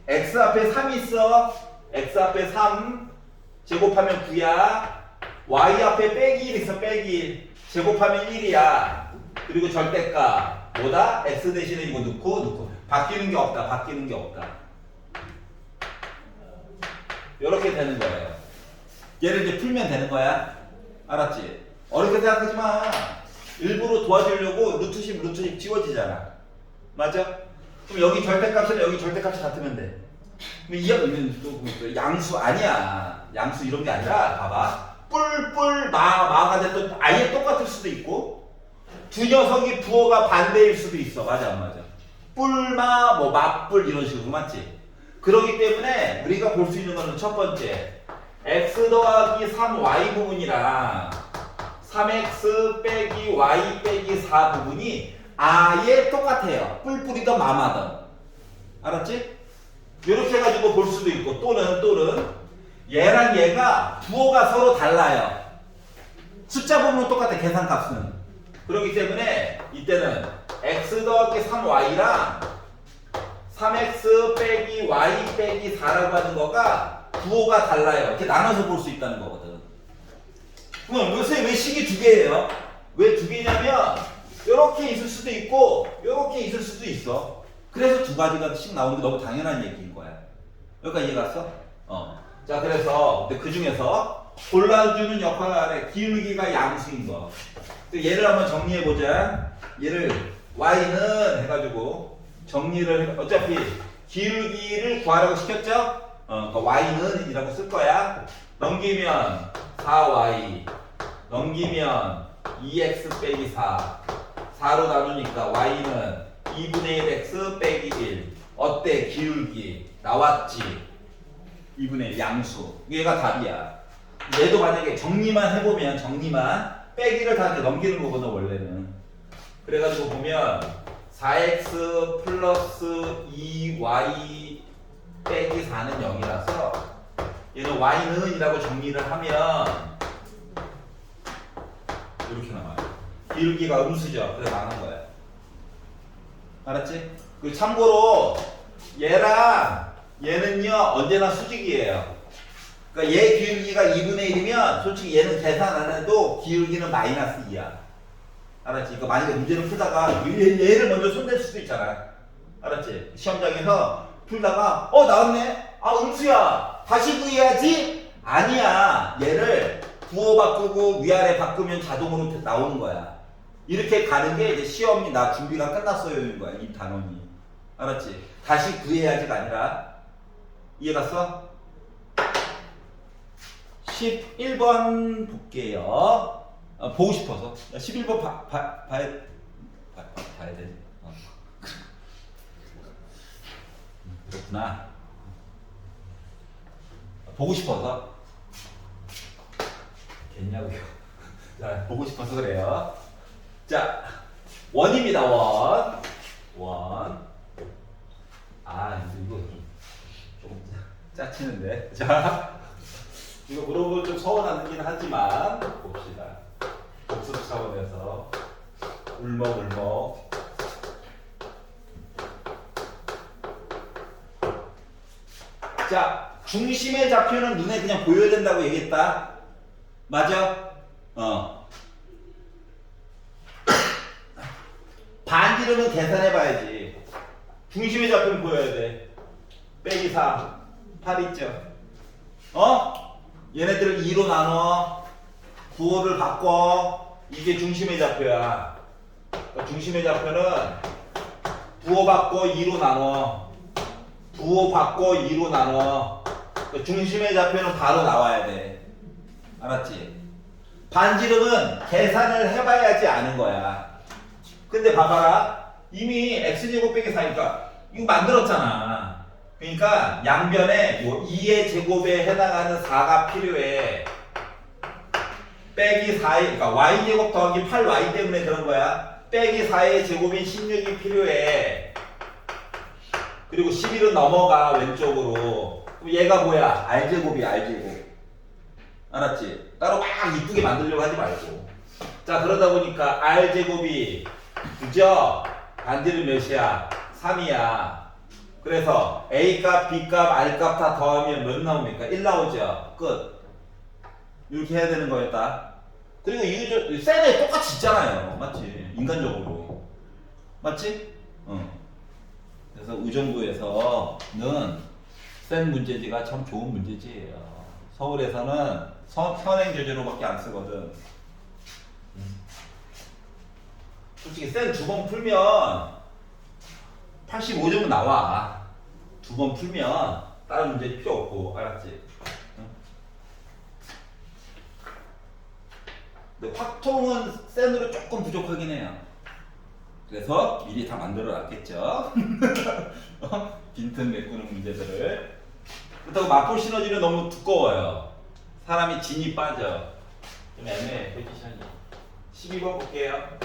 x 앞에 3 있어. x 앞에 3 제곱하면 9야. y 앞에 빼기 1 있어. 빼기 1 제곱하면 1이야. 그리고 절대값 뭐다? x 대신에 이거 넣고 바뀌는 게 없다. 이렇게 되는 거예요. 얘를 이제 풀면 되는 거야. 알았지? 어렵게 생각하지 마. 일부러 도와주려고 루트 10 지워지잖아. 맞아? 그럼 여기 절대값이랑 여기 절대값이 같으면 돼. 그럼 이 양수 아니야. 양수 이런 게 아니라 봐봐. 뿔뿔 마가 됐던 아예 똑같을 수도 있고 두 녀석이 부호가 반대일 수도 있어. 맞아 안 맞아? 뿔마 뭐 맞뿔 이런 식으로 맞지? 그러기 때문에 우리가 볼 수 있는 거는 첫 번째 x 더하기 3y 부분이랑 3x 빼기 y 빼기 4 부분이 아예 똑같아요. 뿔뿔이든 마마든. 알았지? 이렇게 해가지고 볼 수도 있고 또는 얘랑 얘가 부호가 서로 달라요. 숫자 부분은 똑같아. 계산값은. 그렇기 때문에 이때는 x 더하기 3y랑 3x 빼기 y 빼기 4라고 하는 거가 부호가 달라요. 이렇게 나눠서 볼 수 있다는 거거든. 그럼 요새 왜 식이 두 개예요? 왜 두 개냐면 이렇게 있을 수도 있고 이렇게 있을 수도 있어. 그래서 두 가지가씩 나오는 게 너무 당연한 얘기인 거야. 여기까지 이해 갔어? 자, 그래서 그 중에서 골라주는 역할에 기울기가 양수인 거. 얘를 한번 정리해 보자. 얘를 y는 해가지고 정리를 어차피 기울기를 구하라고 시켰죠? 그러니까 y는 이라고 쓸 거야. 넘기면 4y 넘기면 2x 빼기 4 4로 나누니까 y는 2분의 1x 빼기 1 어때? 기울기 나왔지? 2분의 1 양수. 얘가 답이야. 얘도 만약에 정리만 해보면 빼기를 다 이렇게 넘기는 거거든 원래는. 그래가지고 보면 4x 플러스 2y 빼기 4는 0이라서 얘는 y는 이라고 정리를 하면 이렇게 나와요. 기울기가 음수죠. 그래서 망한 거야. 알았지? 그리고 참고로 얘랑 얘는요 언제나 수직이에요. 그러니까 얘 기울기가 2분의 1이면 솔직히 얘는 계산 안 해도 기울기는 마이너스 2야. 알았지? 그러니까 만약에 문제를 풀다가 얘를 먼저 손댈 수도 있잖아. 알았지? 시험장에서 풀다가 나왔네? 음수야. 다시 구해야지? 아니야. 얘를 부호 바꾸고 위아래 바꾸면 자동으로 나오는 거야. 이렇게 가는 게 이제 시험이 나 준비가 끝났어요인 거야. 이 단원이. 알았지? 다시 구해야지가 아니라. 이해 갔어? 11번 볼게요. 보고 싶어서. 11번 봐야 돼. 그렇구나. 보고 싶어서. 겠냐고요. 자, 보고 싶어서 그래요. 자, 원입니다. 원. 이거 조금 짜치는데. 자, 이거 물어보면 좀 서운하긴 하지만 봅시다. 복습 차원에서 울먹울먹. 자, 중심의 좌표는 눈에 그냥 보여야 된다고 얘기했다. 맞아? 반지름은 계산해봐야지. 중심의 좌표는 보여야 돼. 빼기 4, 8 있죠? 얘네들을 2로 나눠. 부호를 바꿔. 이게 중심의 좌표야. 그러니까 중심의 좌표는 부호 바꿔 2로 나눠. 부호 바꿔 2로 나눠. 그러니까 중심의 좌표는 바로 나와야 돼. 알았지? 반지름은 계산을 해봐야지 아는 거야. 근데 봐봐라. 이미 x제곱 빼기 4니까 이거 만들었잖아. 그러니까 양변에 요 2의 제곱에 해당하는 4가 필요해. 빼기 4의, 그러니까 y제곱 더하기 8y 때문에 그런 거야. 빼기 4의 제곱인 16이 필요해. 그리고 11은 넘어가 왼쪽으로. 그럼 얘가 뭐야? r제곱이야, r제곱. 알았지? 따로 막 이쁘게 만들려고 하지 말고. 자, 그러다 보니까 r제곱이 그죠? 반지름 몇이야? 3이야. 그래서 a값, b값, r값 다 더하면 몇 나옵니까? 1 나오죠? 끝. 이렇게 해야 되는 거였다. 그리고 이거 셀에 똑같이 있잖아요. 맞지? 인간적으로. 맞지? 그래서 의정부에서는 센 문제지가 참 좋은 문제지예요. 서울에서는 선행제재로밖에 안 쓰거든. 솔직히 센 두 번 풀면 85점은 나와. 두 번 풀면 다른 문제 필요 없고. 알았지? 근데 확통은 센으로 조금 부족하긴 해요. 그래서 미리 다 만들어 놨겠죠. 빈틈 메꾸는 문제들을. 그렇다고 마포 시너지는 너무 두꺼워요. 사람이 진이 빠져. 좀 애매해 포지션이. 12번 볼게요.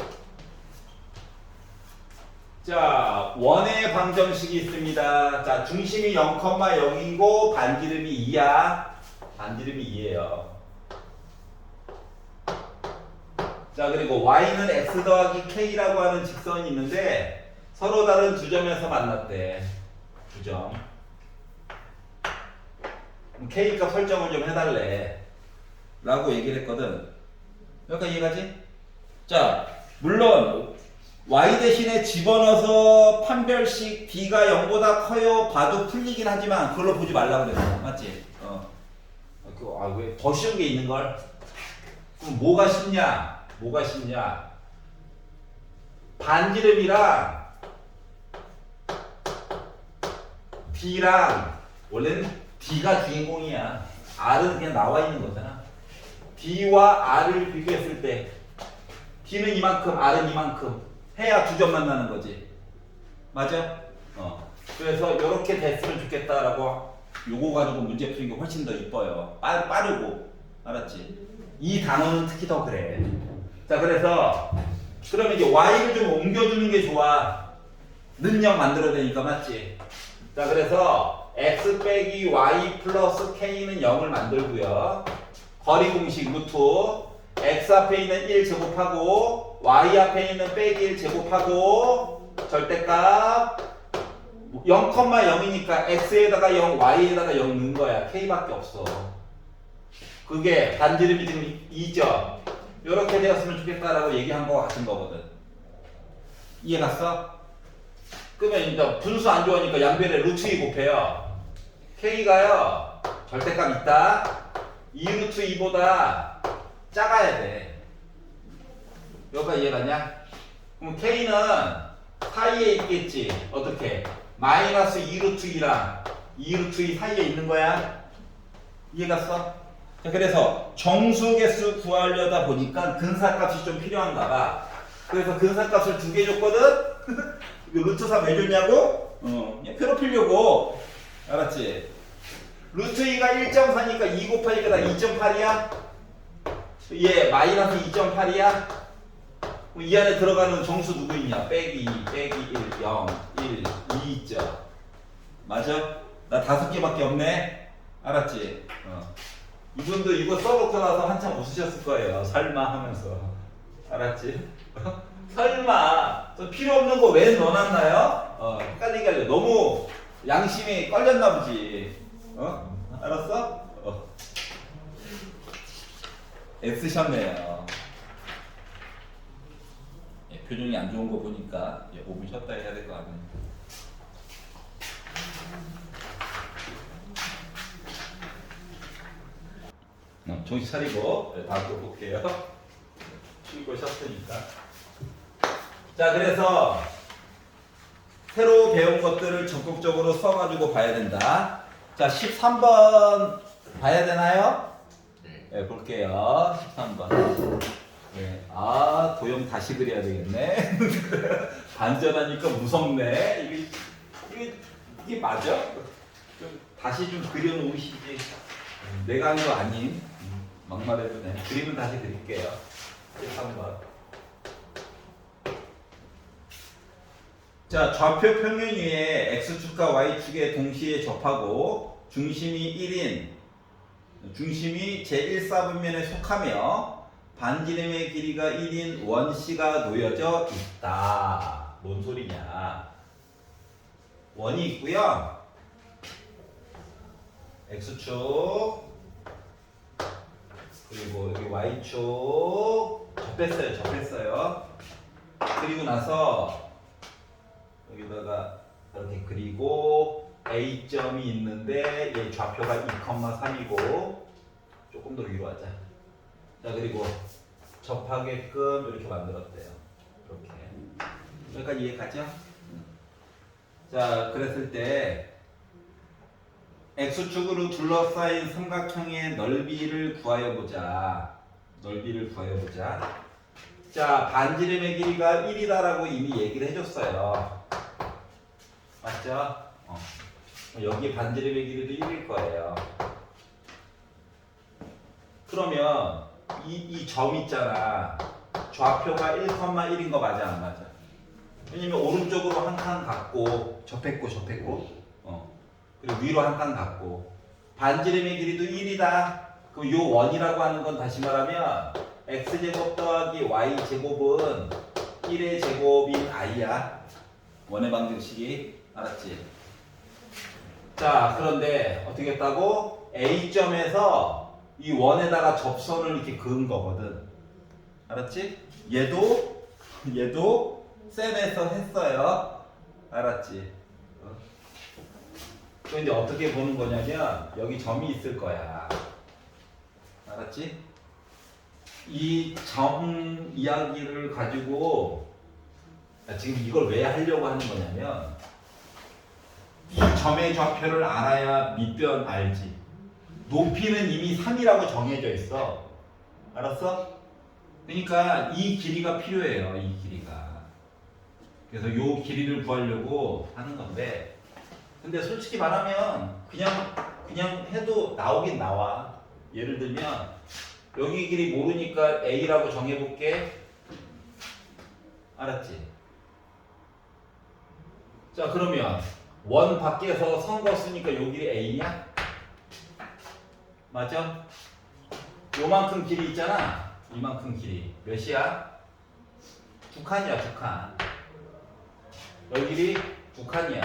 자, 원의 방정식이 있습니다. 자, 중심이 0,0이고 반지름이 2야. 반지름이 2예요. 자, 그리고 y는 x 더하기 k라고 하는 직선이 있는데 서로 다른 두 점에서 만났대. 두 점. k값 설정을 좀 해달래 라고 얘기를 했거든. 여기까지 이해가지? 자, 물론 y 대신에 집어넣어서 판별식 b가 0보다 커요 봐도 풀리긴 하지만 그걸로 보지 말라고 그랬어. 맞지? 왜 더 쉬운 게 있는걸? 그럼 뭐가 쉽냐? 뭐가 쉽냐? 반지름이랑 D랑 원래는 D가 주인공이야. R은 그냥 나와 있는 거잖아. D와 R을 비교했을 때 D는 이만큼, R은 이만큼 해야 두 점 만나는 거지. 맞아? 그래서 이렇게 됐으면 좋겠다라고 요거 가지고 문제 푸는 게 훨씬 더 이뻐요. 빠르고. 알았지? 이 단어는 특히 더 그래. 자, 그래서 그러면 이제 y를 좀 옮겨주는 게 좋아. 능력 만들어내니까. 맞지? 자, 그래서 x 빼기 y 플러스 k는 0을 만들고요. 거리 공식 루트 x 앞에 있는 1 제곱하고 y 앞에 있는 빼기 1 제곱하고 절대값 0,0이니까 x에다가 0, y에다가 0 넣은 거야. k밖에 없어. 그게 반지름이 지금 2죠. 이렇게 되었으면 좋겠다라고 얘기한 거와 같은 거거든. 이해 갔어? 그러면 이제 분수 안 좋아하니까 양변에 루트 2 곱해요. k가요 절대값 있다. 2 루트 2보다 작아야 돼. 여기까지 이해 갔냐? 그럼 k는 사이에 있겠지. 어떻게? 마이너스 2 루트 2랑 2 루트 2 사이에 있는 거야. 이해 갔어? 자, 그래서 정수개수 구하려다 보니까 근사값이 좀 필요한가 봐. 그래서 근사값을 2개 줬거든? 루트 3 왜 줬냐고? 그냥 표로 풀려고. 알았지? 루트 2가 1.4니까 2 곱하니까 나 2.8이야? 얘 마이너스 2.8이야? 이 안에 들어가는 정수 누구 있냐? 빼기 2, 빼기 1, 0, 1, 2 있죠? 맞아? 나 5개밖에 없네? 알았지? 이분도 이거 써놓고 나서 한참 웃으셨을 거예요. 설마 하면서. 알았지? 설마 저 필요 없는 거 왜 넣어놨나요? 헷갈리게 하려. 너무 양심이 걸렸나 보지. 알았어? 애쓰셨네요. 예, 표정이 안 좋은 거 보니까 5분 쉬었다 해야 될 것 같네. 정신 차리고 다음 거 볼게요. 쉬고 쉬었으니까. 자, 그래서 새로 배운 것들을 적극적으로 써가지고 봐야 된다. 자, 13번 봐야 되나요? 네, 볼게요. 13번. 네. 아, 도형 다시 그려야 되겠네. 반전하니까 무섭네. 이게 맞아? 좀 다시 좀 그려놓으시지. 내가 한 거 아닌. 막말해도 돼. 그림은 다시 그릴게요. 13번. 자, 좌표 평면 위에 X축과 Y축에 동시에 접하고 중심이 1인, 중심이 제1사분면에 속하며 반지름의 길이가 1인 원씨가 놓여져 있다. 뭔 소리냐? 원이 있고요. X축 그리고 여기 Y축 접했어요. 그리고 나서 여기다가 이렇게 그리고 A점이 있는데 얘 좌표가 2,3이고 조금 더 위로 하자. 자, 그리고 접하게끔 이렇게 만들었대요. 이렇게. 여기까지 이해가죠? 자, 그랬을 때 X축으로 둘러싸인 삼각형의 넓이를 구하여보자. 자, 반지름의 길이가 1이다라고 이미 얘기를 해줬어요. 맞죠? 여기 반지름의 길이도 1일 거예요. 그러면 이 점 있잖아. 좌표가 1,1인 거 맞아, 안 맞아? 왜냐면 오른쪽으로 한 칸 갖고 접했고 그리고 위로 한 칸 갖고 반지름의 길이도 1이다. 그럼 요 원이라고 하는 건 다시 말하면 x제곱 더하기 y제곱은 1의 제곱인 i야. 원의 방정식이. 알았지? 자, 그런데 어떻게 했다고? A점에서 이 원에다가 접선을 이렇게 그은 거거든. 알았지? 얘도 쌤에서 했어요. 알았지? 그런데 어떻게 보는 거냐면 여기 점이 있을 거야. 알았지? 이 점 이야기를 가지고 지금 이걸 왜 하려고 하는 거냐면 이 점의 좌표를 알아야 밑변 알지. 높이는 이미 3이라고 정해져 있어. 알았어? 그러니까 이 길이가 필요해요. 이 길이가. 그래서 이 길이를 구하려고 하는 건데, 근데 솔직히 말하면 그냥 해도 나오긴 나와. 예를 들면 여기 길이 모르니까 A라고 정해볼게. 알았지? 자, 그러면 원 밖에서 선 그었으니까 요 길이 A냐? 맞아? 요만큼 길이 있잖아. 이만큼 길이 몇이야? 2칸이야, 2칸. 여기 길이 2칸이야.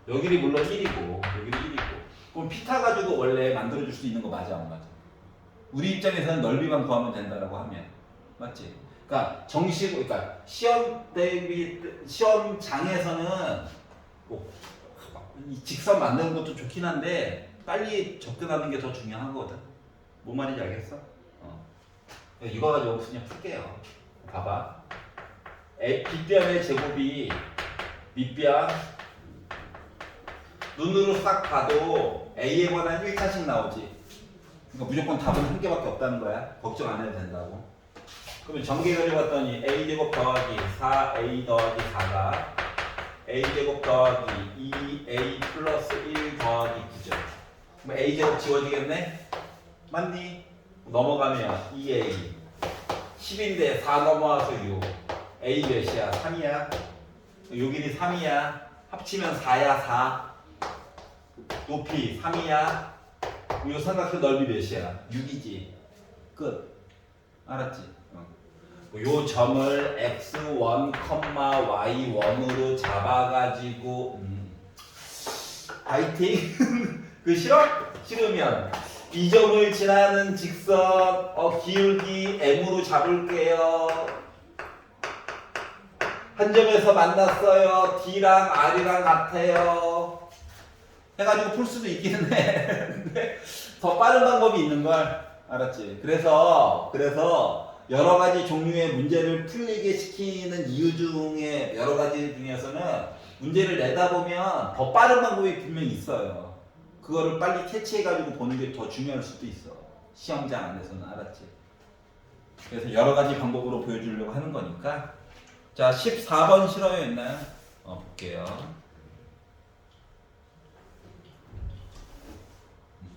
여기 길이 물론 1이고 여기 길이 1이고. 그럼 피타 가지고 원래 만들어줄 수 있는 거 맞아, 안 맞아? 우리 입장에서는 넓이만 구하면 된다라고 하면 맞지? 그러니까 그러니까 시험장에서는 뭐 이 직선 만드는 것도 좋긴 한데 빨리 접근하는 게 더 중요하거든. 뭔 말인지 알겠어? 이거 가지고 그냥 풀게요. 봐봐. 빗변의 제곱이 밑변 눈으로 싹 봐도 A에 관한 1차씩 나오지. 그러니까 무조건 답은 한 개밖에 없다는 거야. 걱정 안 해도 된다고. 그러면 전개 그려봤더니 A제곱 더하기 4A 더하기 4가 A제곱 더하기 2A 플러스 1 더하기 9죠. 그럼 A제곱 지워지겠네? 맞니? 넘어가면 2A 10인데 4 넘어와서 6 A 몇이야? 3이야? 요 길이 3이야. 합치면 4야 4. 높이 3이야. 요 삼각형 넓이 몇이야? 6이지. 끝. 알았지? 요 점을 x1, y1으로 잡아가지고 파이팅. 그 싫어? 싫으면 이 점을 지나는 직선 기울기 m으로 잡을게요. 한 점에서 만났어요. D랑 R이랑 같아요. 해가지고 풀 수도 있기는 해. 근데 더 빠른 방법이 있는 걸 알았지? 그래서 여러 가지 종류의 문제를 풀리게 시키는 이유 중에 여러 가지 중에서는 문제를 내다 보면 더 빠른 방법이 분명히 있어요. 그거를 빨리 캐치해가지고 보는 게 더 중요할 수도 있어. 시험장 안에서는 알았지? 그래서 여러 가지 방법으로 보여주려고 하는 거니까. 자, 14번 싫어요 있나요? 볼게요.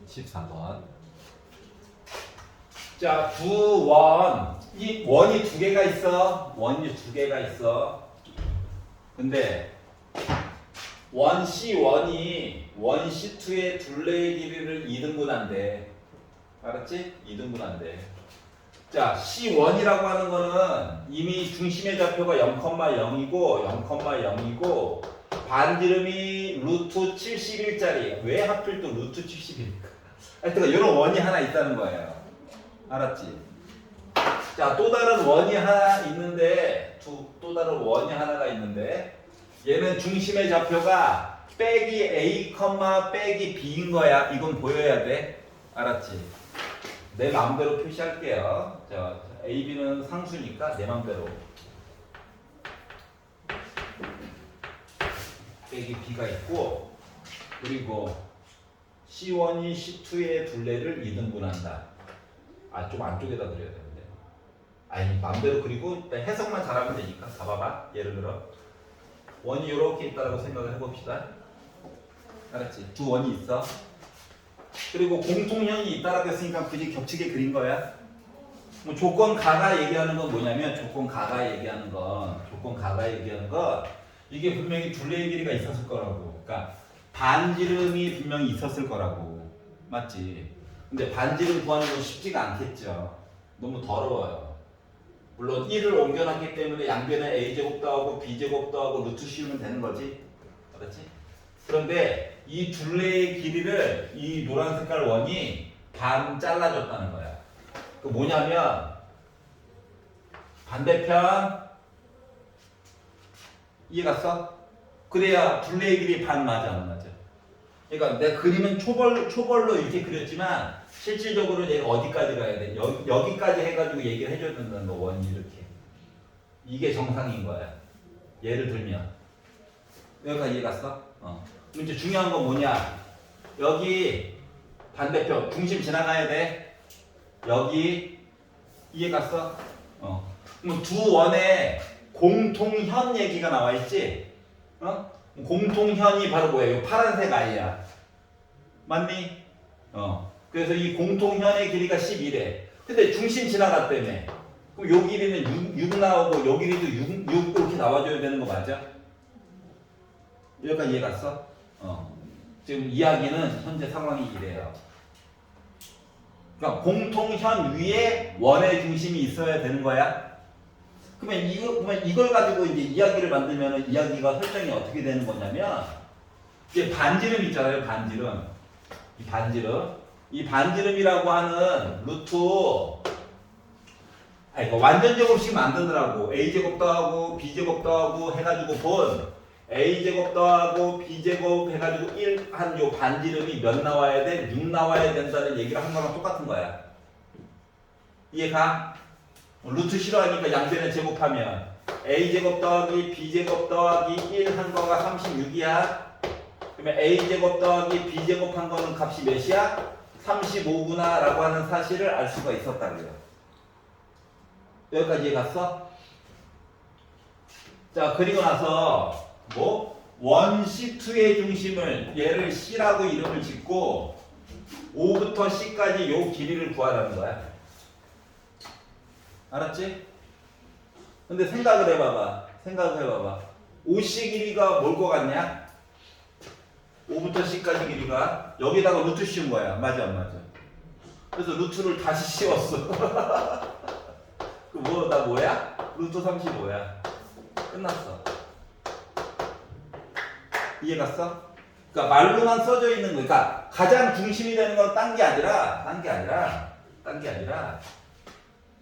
14번. 자, 두 원. 이 원이 두 개가 있어. 원이 두 개가 있어. 근데 원 C1이 원 C2의 둘레의 길이를 2등분한대. 알았지? 2등분한대. 자, C1이라고 하는 거는 이미 중심의 좌표가 0,0이고 0,0이고 반지름이 루트 71짜리. 왜 하필 또 루트 70입니까? 하여튼 이런 원이 하나 있다는 거예요. 알았지? 자, 또 다른 원이 하나 있는데 또 다른 원이 하나가 있는데 얘는 중심의 좌표가 빼기 A, 빼기 B인 거야. 이건 보여야 돼. 알았지? 내 마음대로 표시할게요. 자, A, B는 상수니까 내 마음대로. 빼기 B가 있고, 그리고 C1이 C2의 둘레를 2등분한다. 아, 좀 안쪽에다 그려야 되는데. 아니, 마음대로 그리고 해석만 잘하면 되니까. 봐봐봐. 예를 들어. 원이 이렇게 있다고 생각을 해봅시다. 알았지? 두 원이 있어. 그리고 공통형이 있다라고 했으니까 굳이 겹치게 그린 거야. 뭐 조건 가가 얘기하는 건 뭐냐면 조건 가가 얘기하는 건 이게 분명히 둘레의 길이가 있었을 거라고. 그러니까 반지름이 분명히 있었을 거라고. 맞지? 근데 반지름 구하는 건 쉽지가 않겠죠. 너무 더러워요. 물론 1을 옮겨놨기 때문에 양변에 a제곱 더하고 b제곱 더하고 루트 씌우면 되는 거지. 알았지? 그런데 이 둘레의 길이를 이 노란 색깔 원이 반 잘라줬다는 거야. 그 뭐냐면 반대편 이해갔어? 그래야 둘레의 길이 반 맞아 안 맞아? 그러니까 내 그림은 초벌로 이렇게 그렸지만 실질적으로 얘가 어디까지 가야 돼? 여기까지 해가지고 얘기를 해줘야 된다는 거 원이 이렇게. 이게 정상인 거야. 예를 들면 여기까지 이해갔어? 그럼 이제 중요한 건 뭐냐? 여기 반대편 중심 지나가야 돼. 여기 이해갔어? 그럼 두 원의 공통현 얘기가 나와 있지? 공통현이 바로 뭐야? 이 파란색 아이야. 맞니? 그래서 이 공통현의 길이가 11에. 근데 중심 지나갔다며. 그럼 요 길이는 6 나오고 요 길이도 6 이렇게 나와줘야 되는 거 맞아? 여기까지 이해갔어? 지금 이야기는 현재 상황이 이래요. 그러니까 공통현 위에 원의 중심이 있어야 되는 거야. 그러면 이걸 가지고 이제 이야기를 만들면 이야기가 설정이 어떻게 되는 거냐면 이제 반지름 있잖아요. 반지름. 이 반지름이라고 하는 루트 이거 완전적으로 지금 만드느라고 a제곱 더하고 b제곱 더하고 해가지고 본 a제곱 더하고 b제곱 해가지고 1 한 요 반지름이 몇 나와야 돼? 6 나와야 된다는 얘기를 한 거랑 똑같은 거야. 이해가? 루트 싫어하니까 양변에 제곱하면 a제곱 더하기 b제곱 더하기 1 한 거가 36이야. 그러면 a제곱 더하기 b제곱 한 거는 값이 몇이야? 35구나 라고 하는 사실을 알 수가 있었다고요. 여기까지 갔어? 자, 그리고 나서 원 C2의 중심을 얘를 C라고 이름을 짓고 O부터 C까지 요 길이를 구하라는 거야. 알았지? 근데 생각을 해봐봐. OC 길이가 뭘 것 같냐? O부터 C까지 길이가 여기다가 루트 씌운 거야. 맞아 안 맞아? 그래서 루트를 다시 씌웠어. 나 뭐야? 루트 35야. 끝났어. 이해 갔어? 그러니까 말로만 써져 있는 거. 그러니까 가장 중심이 되는 건 딴 게 아니라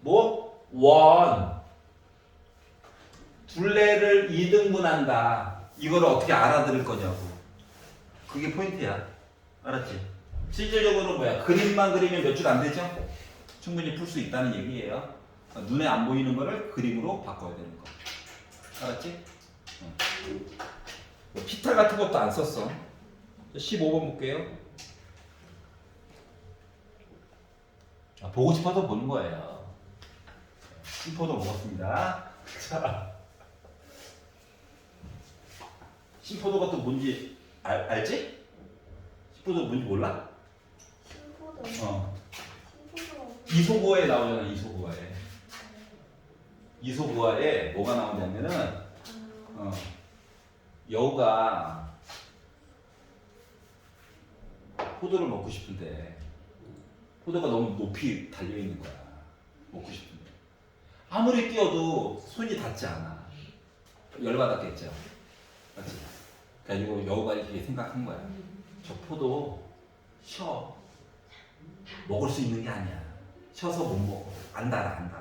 뭐? 원. 둘레를 2등분한다. 이걸 어떻게 알아들을 거냐고. 그게 포인트야. 알았지? 실질적으로 뭐야? 그림만 그리면 몇 줄 안 되죠? 충분히 풀 수 있다는 얘기예요. 그러니까 눈에 안 보이는 거를 그림으로 바꿔야 되는 거. 알았지? 피탈 같은 것도 안 썼어. 15번 볼게요. 보고 싶어서 보는 거예요. 심포도 먹었습니다. 자, 심포도가 또 뭔지 알지? 심포도 뭔지 몰라? 심포도. 심포도. 이소구화에 나오잖아. 이소구화에 뭐가 나오냐면은 여우가 포도를 먹고 싶은데 포도가 너무 높이 달려 있는 거야. 먹고 싶은데 아무리 뛰어도 손이 닿지 않아. 열받았겠죠. 맞지? 그래가지고 여우가 이렇게 생각한 거야. 저 포도 쉬어. 먹을 수 있는 게 아니야. 쉬어서 못 먹어. 안 달아.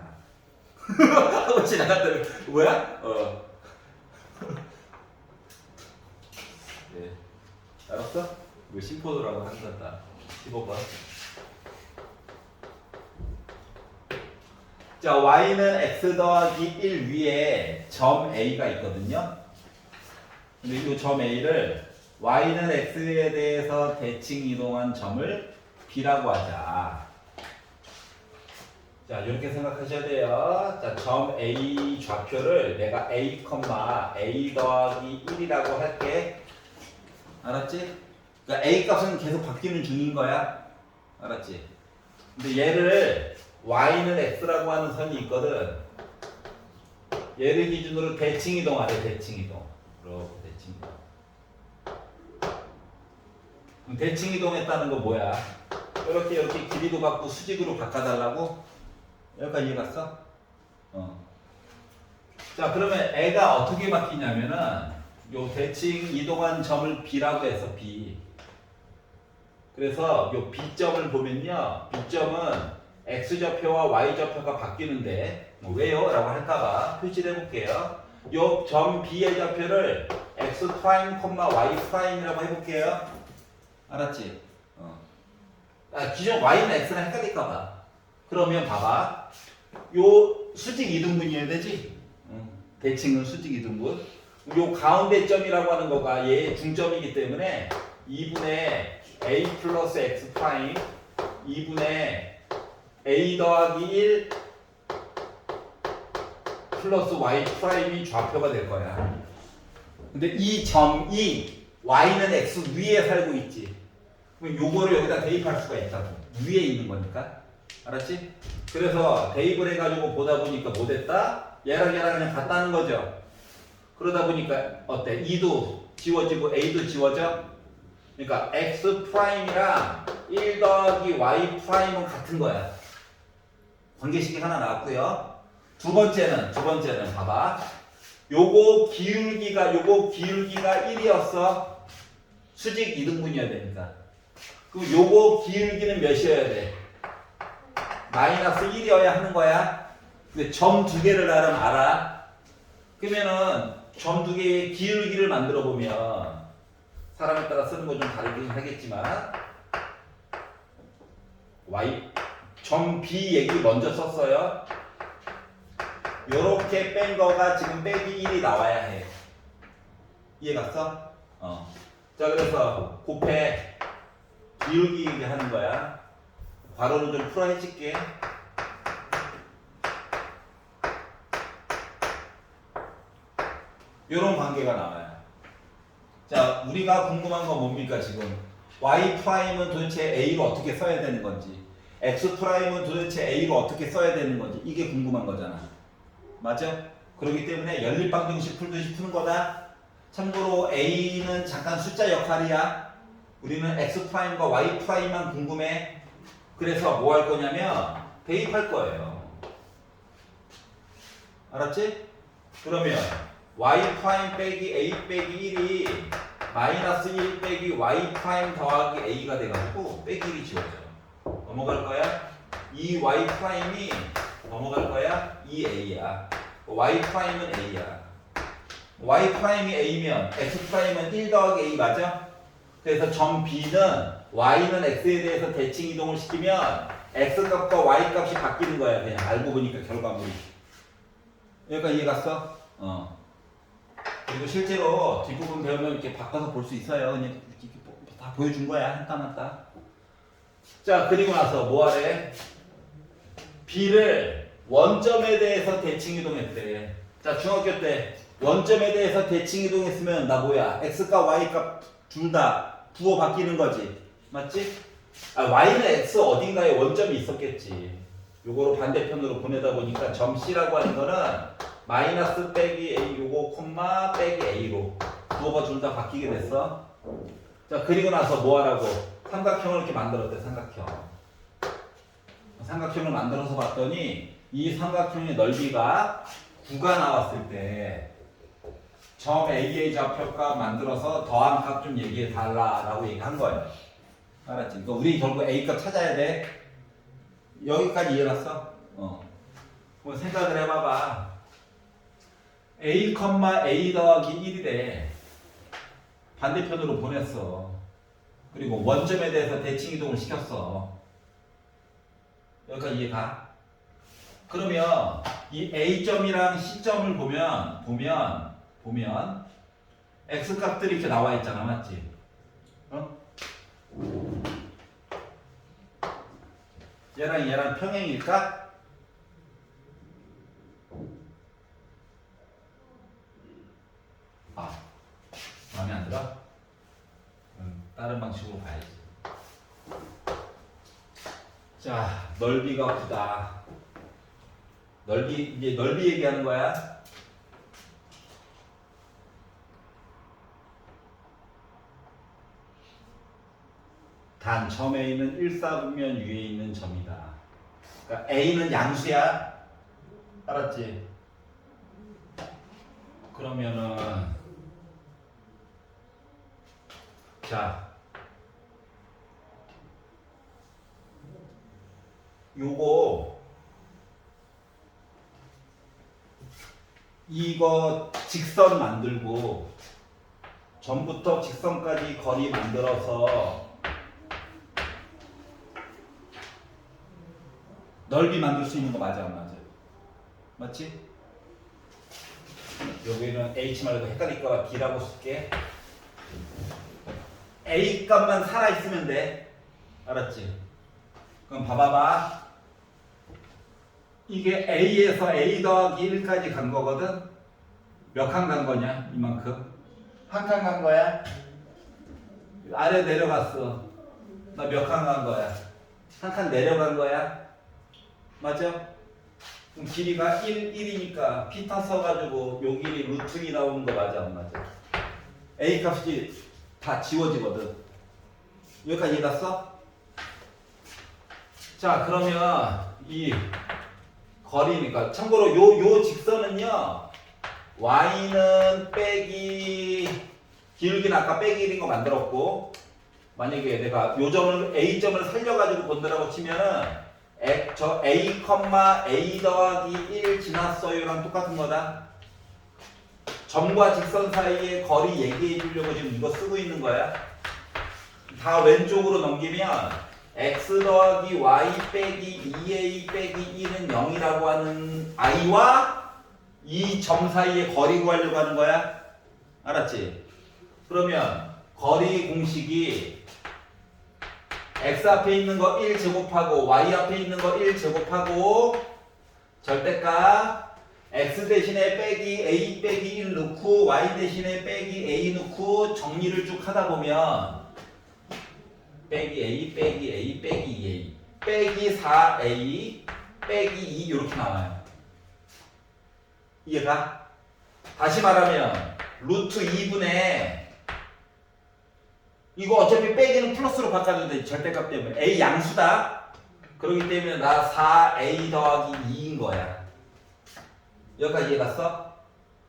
하고 지나갔더니 뭐야? 네. 알았어? 이거 심포도라고 하는 거다. 15번. 자, y는 x 더하기 1 위에 점 a가 있거든요. 근데 이 점 a를 y는 x에 대해서 대칭 이동한 점을 b라고 하자. 자, 이렇게 생각하셔야 돼요. 자, 점 A 좌표를 내가 A, A 더하기 1이라고 할게. 알았지? 그러니까 A 값은 계속 바뀌는 중인 거야. 알았지? 근데 얘를 Y는 X라고 하는 선이 있거든. 얘를 기준으로 대칭 이동하래, 대칭 이동. 이렇게 대칭 이동. 그럼 대칭 이동했다는 거 뭐야? 이렇게 길이도 갖고 수직으로 바꿔달라고? 여기까지 이해 갔어? 자, 그러면 애가 어떻게 바뀌냐면은 요 대칭 이동한 점을 B라고 해서 B. 그래서 요 B점을 보면요. B점은 X좌표와 Y좌표가 바뀌는데 왜요? 라고 할까봐 표시를 해볼게요. 요 점 B의 좌표를 X', Y'이라고 해볼게요. 알았지? 기존 Y는 X랑 헷갈릴까봐. 그러면 봐봐. 요 수직 이등분이어야 되지? 대칭은 수직 이등분. 요 가운데 점이라고 하는 거가 얘의 중점이기 때문에 2분의 a 플러스 x 프라임 2분의 a 더하기 1 플러스 y 프라임이 좌표가 될 거야. 근데 이 점이 y는 x 위에 살고 있지. 그럼 요거를 여기다 대입할 수가 있다고. 위에 있는 거니까. 알았지? 그래서 대입을 해가지고 보다 보니까 뭐 됐다? 얘랑 그냥 같다는 거죠. 그러다 보니까 어때? 2도 지워지고 a도 지워져? 그러니까 x 프라임이랑 1 더하기 y 프라임은 같은 거야. 관계식이 하나 나왔고요. 두 번째는 봐봐. 요거 기울기가 1이었어. 수직 이등분이어야 되니까. 그럼 요거 기울기는 몇이어야 돼? 마이너스 1이어야 하는 거야. 근데 점 두 개를 나름 알아. 그러면은 점 두 개의 기울기를 만들어 보면 사람에 따라 쓰는 거 좀 다르긴 하겠지만 점 B 얘기 먼저 썼어요. 요렇게 뺀 거가 지금 빼기 1이 나와야 해. 이해 갔어? 자, 그래서 곱해 기울기 하는 거야. 괄호는 좀 풀어 해줄게. 요런 관계가 나와요. 자, 우리가 궁금한 건 뭡니까 지금? y 프라임은 도대체 a로 어떻게 써야 되는 건지, x 프라임은 도대체 a로 어떻게 써야 되는 건지, 이게 궁금한 거잖아. 맞아? 그렇기 때문에 연립방정식 풀듯이 푸는 거다. 참고로 a는 잠깐 숫자 역할이야. 우리는 x 프라임과 y 프라임만 궁금해. 그래서 뭐 할 거냐면 대입할 거예요. 알았지? 그러면 y 프라임 빼기 a 빼기 1이 마이너스 1 빼기 y 프라임 더하기 a가 돼가지고 빼기 1이 지워져. 넘어갈 거야? 이 y 프라임이 넘어갈 거야? 이 a야. y 프라임은 a야. y 프라임이 a면 x 프라임은 1 더하기 a 맞아? 그래서 점 b는 y는 x에 대해서 대칭 이동을 시키면 x 값과 y 값이 바뀌는 거야. 그냥 알고 보니까 결과물이. 여기까지 이해 갔어? 그리고 실제로 뒷부분 배우면 이렇게 바꿔서 볼 수 있어요. 그냥 이렇게 다 보여준 거야. 한 땀 한 땀. 자, 그리고 나서 뭐 하래? b를 원점에 대해서 대칭 이동했대. 자, 중학교 때 원점에 대해서 대칭 이동했으면 나 뭐야? x값 y값 둘 다 부호 바뀌는 거지. 맞지? y는 x 어딘가에 원점이 있었겠지. 요거로 반대편으로 보내다 보니까 점 C라고 하는 거는 마이너스 빼기 A 요거 콤마 빼기 A로 부호가 둘 다 바뀌게 됐어. 자, 그리고 나서 뭐 하라고? 삼각형을 이렇게 만들었대. 삼각형을 만들어서 봤더니 이 삼각형의 넓이가 9가 나왔을 때 점 A의 좌표값 만들어서 더한 값 좀 얘기해 달라라고 얘기한 거예요. 알았지? 그러니까 우리 결국 A 값 찾아야 돼. 여기까지 이해갔어? 뭐 생각을 해봐봐. A, A 더하기 1이래. 반대편으로 보냈어. 그리고 원점에 대해서 대칭 이동을 시켰어. 여기까지 이해가? 그러면 이 A점이랑 C점을 보면 X 값들이 이렇게 나와 있잖아. 맞지? 얘랑 평행일까? 마음에 안 들어? 다른 방식으로 봐야지. 자, 넓이가 9다. 이제 넓이 얘기하는 거야. 단 점 A는 1사분면 위에 있는 점이다. 그러니까 A는 양수야. 알았지? 그러면은 자, 이거 직선 만들고 전부터 직선까지 거리 만들어서 넓이 만들 수 있는 거 맞아 안 맞아? 맞지? 여기는 H 말고 헷갈릴까봐 D라고 쓸게. A 값만 살아있으면 돼. 알았지? 그럼 봐봐봐. 이게 A에서 A 더하기 1까지 간 거거든? 몇 칸 간 거냐? 이만큼. 한 칸 간 거야? 아래 내려갔어. 나 몇 칸 간 거야? 한 칸 내려간 거야? 맞아? 그럼 길이가 1이니까 피타 써가지고 요 길이 루트 2 나오는 거 맞아 안 맞아? A 값이 다 지워지거든. 여기까지 이해갔어? 자, 그러면 이 거리니까 참고로 요 직선은요 y는 빼기 기울기는 아까 빼기 1인 거 만들었고, 만약에 내가 요 점을 A점을 살려가지고 본다라고 치면은 저 A, A 더하기 1 지났어요랑 똑같은 거다. 점과 직선 사이의 거리 얘기해 주려고 지금 이거 쓰고 있는 거야. 다 왼쪽으로 넘기면 x 더하기 y 빼기 2a 빼기 1은 0이라고 하는 i와 이 점 사이의 거리 구하려고 하는 거야. 알았지? 그러면 거리 공식이 x 앞에 있는 거 1 제곱하고 y 앞에 있는 거 1 제곱하고 절대값 x 대신에 빼기 a 빼기 1 넣고 y 대신에 빼기 a 넣고 정리를 쭉 하다 보면 빼기 a 빼기 a 빼기 2a 빼기 4a 빼기 2 이렇게 나와요. 이해가? 다시 말하면 루트 2분의 이거 어차피 빼기는 플러스로 바꿔도 돼. 절대값 때문에 a 양수다. 그렇기 때문에 나 4a 더하기 2인 거야. 여기까지 이해 갔어?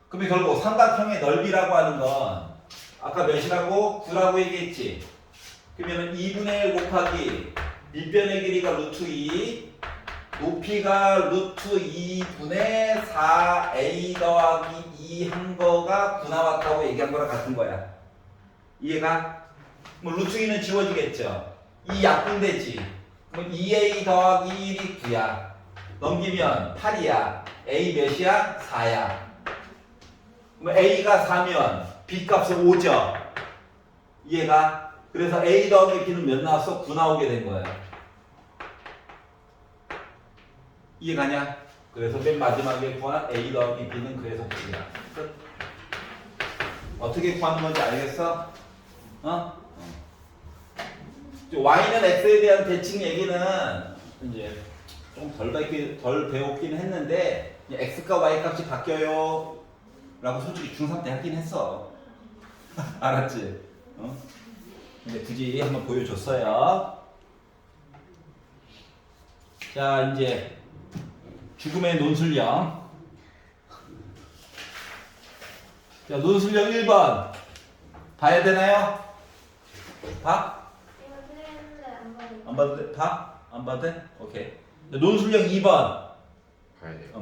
그러면 결국 삼각형의 넓이라고 하는 건 아까 몇이라고? 9라고 얘기했지? 그러면 2분의 1 곱하기 밑변의 길이가 루트 2 높이가 루트 2분의 4a 더하기 2 한 거가 9 나왔다고 얘기한 거랑 같은 거야. 이해가? 뭐 루트 2는 지워지겠죠? 2 약분되지? 그럼 2a 더하기 1이 9야. 넘기면 8이야. a 몇이야? 4야. 그럼 a가 4면 b 값이 5죠? 이해가? 그래서 a 더하기 b는 몇 나왔어? 9 나오게 된 거야. 이해가냐? 그래서 맨 마지막에 구한 a 더하기 b는 그래서 9야. 끝. 어떻게 구하는 건지 알겠어? y는 x에 대한 대칭 얘기는 이제 좀 덜 배웠긴 했는데 x과 y 값이 바뀌어요 라고 솔직히 중3 때 하긴 했어. 알았지? 근데 굳이 한번 보여줬어요. 자, 이제 죽음의 논술형. 자, 논술형 1번 봐야 되나요? 봐? 이거 틀렸는데 안 봐도 안 봐도 돼? 봐? 안 봐도 돼? 오케이. 자, 논술형 2번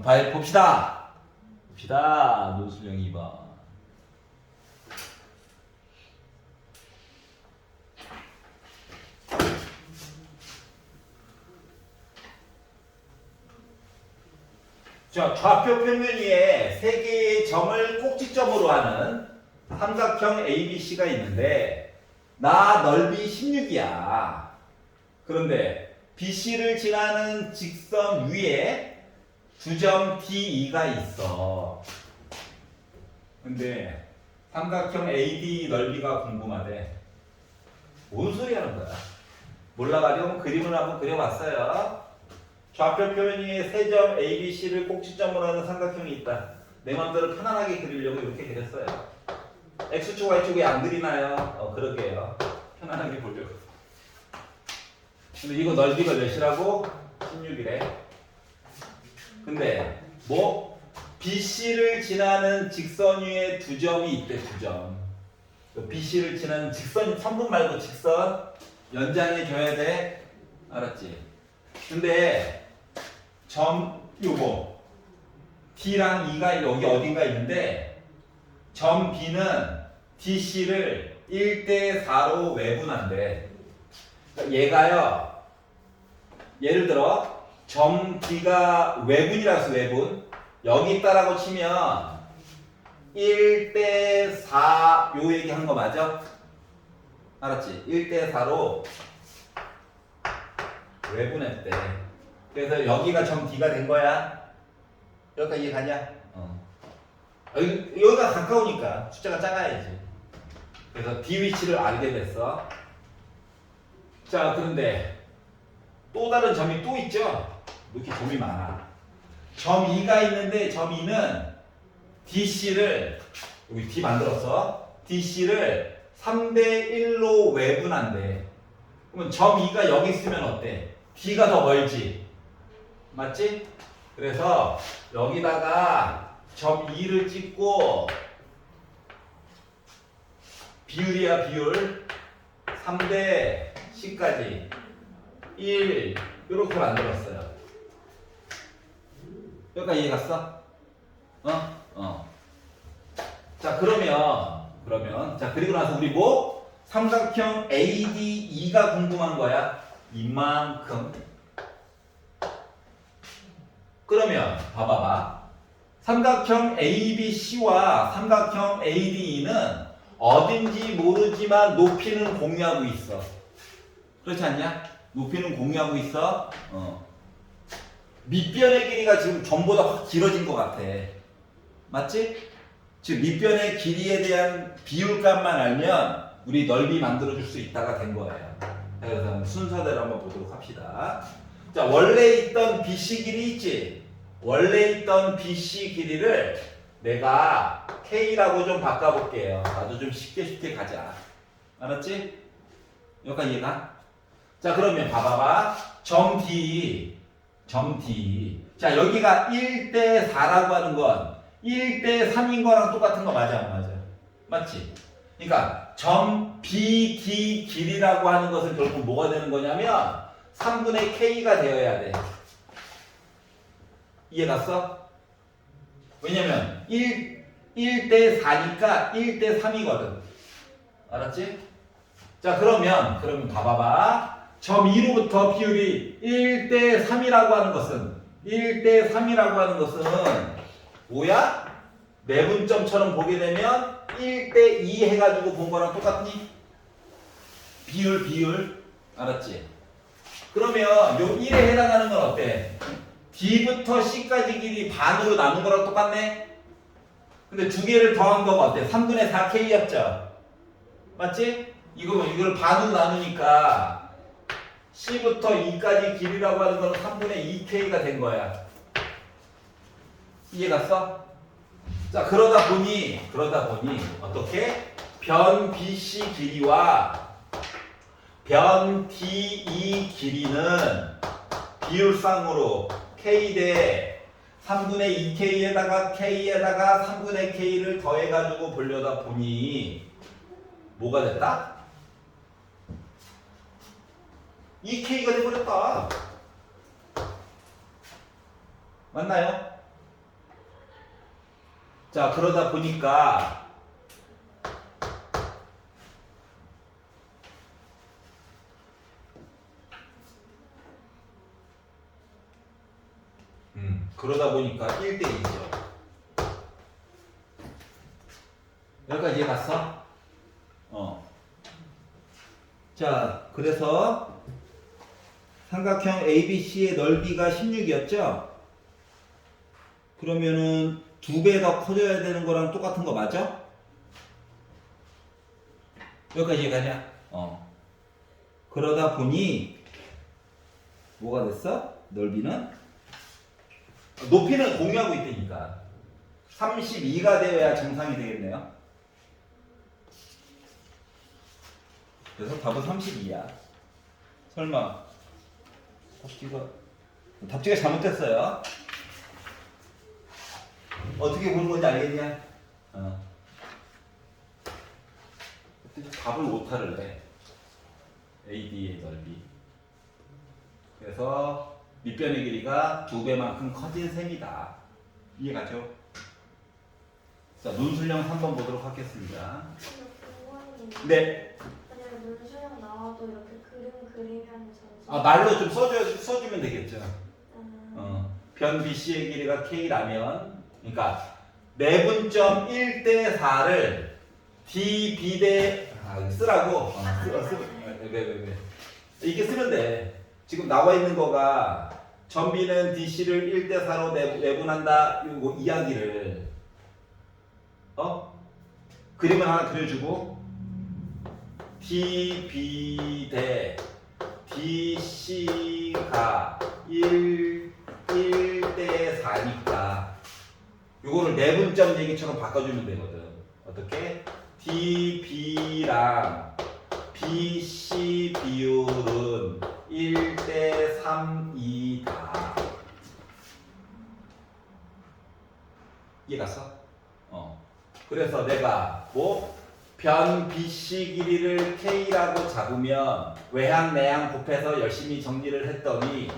봐야 돼요. 봅시다. 논술형 2번. 자, 좌표 평면 위에 세 개의 점을 꼭지점으로 하는 삼각형 ABC가 있는데 나 넓이 16이야. 그런데 BC를 지나는 직선 위에 두 점 DE가 있어. 근데 삼각형 AD 넓이가 궁금하대. 뭔 소리 하는 거야? 몰라가지고 그림을 한번 그려봤어요. 좌표 표면 위에 세 점 ABC를 꼭지점으로 하는 삼각형이 있다. 내 맘대로 편안하게 그리려고 이렇게 그렸어요. X축, Y축 왜 안 그리나요? 그러게요. 편안하게 보려고. 근데 이거 넓이가 몇이라고? 16이래. 근데 뭐? BC를 지나는 직선 위에 두 점이 있대, 두 점. BC를 지나는 직선, 선분 말고 직선 연장해 줘야 돼. 알았지? 근데 점 요거 D랑 E가 여기 어딘가 있는데 점 B는 DC를 1대4로 외분한대. 그러니까 얘가요. 예를 들어 점 D가 외분이라서 외분. 여기 있다라고 치면 1대4 요 얘기 한 거 맞아? 알았지? 1대4로 외분했대. 그래서 여기가 점 D가 된 거야. 여기까지 이해가냐? 여기가 가까우니까 숫자가 작아야지. 그래서 D 위치를 알게 됐어. 자, 그런데 또 다른 점이 또 있죠? 이렇게 점이 많아. 점 E가 있는데 점 E는 DC를 여기 D 만들었어. DC를 3대1로 외분한대. 그러면 점 E가 여기 있으면 어때? D가 더 멀지? 맞지? 그래서 여기다가 점 E를 찍고 비율이야 비율 3대 C까지 1 이렇게 만들었어요. 여기까지 이해 갔어? 자 그러면 자 그리고 나서 우리 뭐? 삼각형 ADE가 궁금한 거야. 이만큼. 그러면 봐봐봐. 삼각형 ABC와 삼각형 ADE는 어딘지 모르지만 높이는 공유하고 있어. 그렇지 않냐? 높이는 공유하고 있어. 밑변의 길이가 지금 전보다 확 길어진 것 같아. 맞지? 지금 밑변의 길이에 대한 비율값만 알면 우리 넓이 만들어줄 수 있다가 된 거예요. 그래서 순서대로 한번 보도록 합시다. 자, 원래 있던 BC 길이 있지? 원래 있던 BC 길이를 내가 K라고 좀 바꿔볼게요. 나도 좀 쉽게 가자. 알았지? 여기까지 이해가? 자, 그러면 봐봐봐. 점 D. 자, 자, 여기가 1대 4라고 하는 건 1대 3인 거랑 똑같은 거 맞아, 안 맞아? 맞지? 그러니까 점 BD 길이라고 하는 것은 결국 뭐가 되는 거냐면 3분의 K가 되어야 돼. 이해 갔어? 왜냐면 1대 4니까 1대 3이거든. 알았지? 자, 그러면 봐봐봐. 점 2로부터 비율이 1대 3이라고 하는 것은 1대 3이라고 하는 것은 뭐야? 내분점처럼 보게 되면 1대 2 해가지고 본 거랑 똑같니? 비율. 알았지? 그러면 요 1에 해당하는 건 어때? D부터 C까지 길이 반으로 나눈 거랑 똑같네? 근데 두 개를 더한 거가 어때? 3분의 4K였죠? 맞지? 이걸 반으로 나누니까 C부터 E까지 길이라고 하는 건 3분의 2K가 된 거야. 이해 갔어? 자, 그러다 보니 어떻게? 변 BC 길이와 변 DE 길이는 비율상으로 K 대 3분의 2K에다가 K에다가 3분의 K를 더해가지고 보려다 보니 뭐가 됐다? 2K가 돼버렸다. 맞나요? 자, 그러다 보니까 그러다 보니까 1대 2죠. 여기까지 이해 갔어? 자, 그래서 삼각형 ABC의 넓이가 16이었죠? 그러면은 2배 더 커져야 되는 거랑 똑같은 거 맞아? 여기까지 이해가냐? 그러다 보니 뭐가 됐어? 넓이는? 높이는 공유하고 있다니까 32가 되어야 정상이 되겠네요. 그래서 답은 32야. 설마 답지가 잘못됐어요. 어떻게 보는 건지 알겠냐? 답을 오타를 해. AD의 넓이. 그래서 밑변의 길이가 2배만큼 커진 셈이다. 이해가죠? 자, 논술형 3번 보도록 하겠습니다. 네. 만약에 논술형 나와도 이렇게 그리면 말로 좀 써주면 되겠죠. 변 BC의 길이가 K라면, 그러니까 내분점 1대 4를 DB 대 쓰라고. 네. 이렇게 쓰면 돼. 지금 나와 있는 거가 전비는 DC를 1대 4로 내분한다. 이거 이야기를 그림을 하나 그려주고 DB 대 DC가 1대 4니까 요거를 내분점 얘기처럼 바꿔주면 되거든. 어떻게? DB랑 BC 비율은 1대 3이다. 이해 갔어? 그래서 내가 변 BC 길이를 K라고 잡으면 외항 내항 곱해서 열심히 정리를 했더니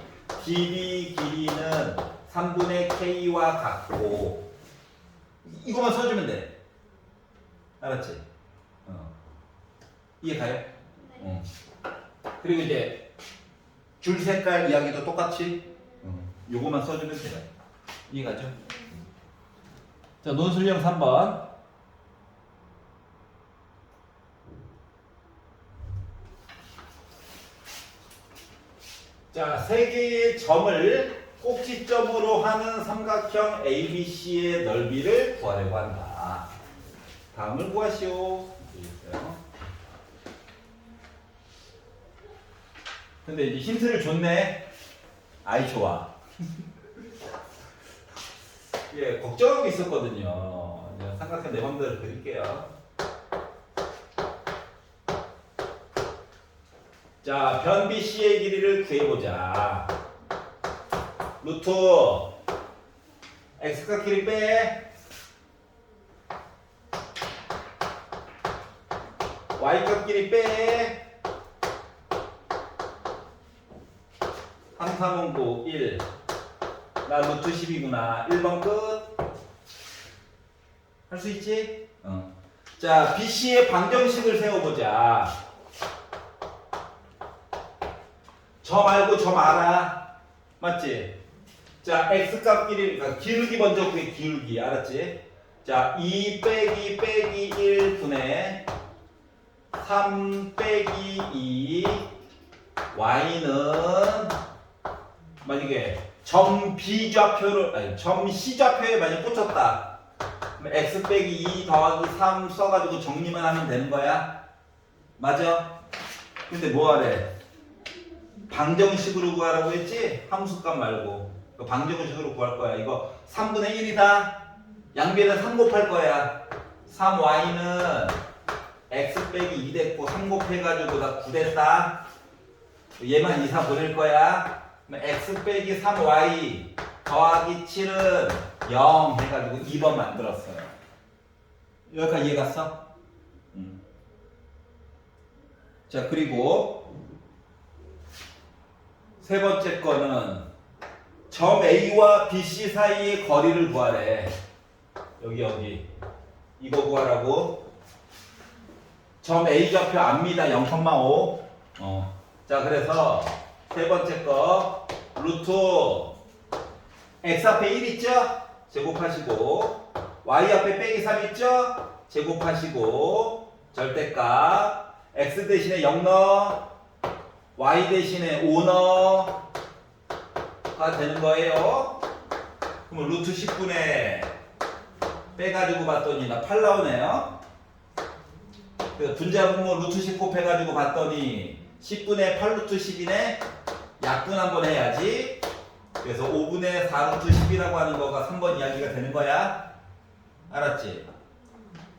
DB 길이는 3분의 K와 같고 이거만 써주면 돼. 알았지? 이해 가요? 네. 그리고 이제 줄 색깔 이야기도 똑같이 요거만 써주면 돼요. 이해가죠? 자, 논술형 3번. 자, 세 개의 점을 꼭지점으로 하는 삼각형 ABC의 넓이를 구하려고 한다. 다음을 구하시오. 되겠어요? 근데 이제 힌트를 줬네. 아이 좋아. 예, 걱정하고 있었거든요. 삼각형 내 맘대로 그릴게요. 자, 변 BC의 길이를 구해보자. 루트 x값끼리 빼. y값끼리 빼. 3, 3, 5, 9, 1. 나 루트 10이구나. 1번 끝. 할 수 있지? 자, BC의 방정식을 세워보자. 점 알고 점 알아. 맞지? 자, x값끼리, 그러니까 기울기 먼저 구해, 기울기. 알았지? 자, 2 빼기 빼기 1 분의 3 빼기 2 y는 만약에 점 B좌표를, 아니, 점 C좌표에 만약 꽂혔다. 그럼 x 빼기 2 더하기 3 써가지고 정리만 하면 되는 거야. 맞아? 근데 뭐 하래? 방정식으로 구하라고 했지? 함수값 말고. 방정식으로 구할 거야. 이거 3분의 1이다. 양변에 3 곱할 거야. 3y는 x 빼기 2 됐고 3 곱해가지고 나 9 됐다. 얘만 2, 4 보낼 거야. x 빼기 3y 더하기 7은 0 해가지고 2번 만들었어요. 여기까지 이해 갔어? 자, 그리고 세 번째 거는 점 A와 BC 사이의 거리를 구하래. 여기 이거 구하라고. 점 A 좌표 압니다. 0,5. 자, 그래서 세 번째 거 루트 x 앞에 1 있죠? 제곱하시고 y 앞에 빼기 3 있죠? 제곱하시고 절대값 x 대신에 0 넣어 y 대신에 5 넣어가 되는 거예요. 그럼 루트 10분의 빼가지고 봤더니 나 8 나오네요. 그래서 분자분모 루트 10 곱해가지고 봤더니 10분의 8 루트 10이네. 약분 한번 해야지. 그래서 5분의 4 루트 10이라고 하는 거가 3번 이야기가 되는 거야. 알았지?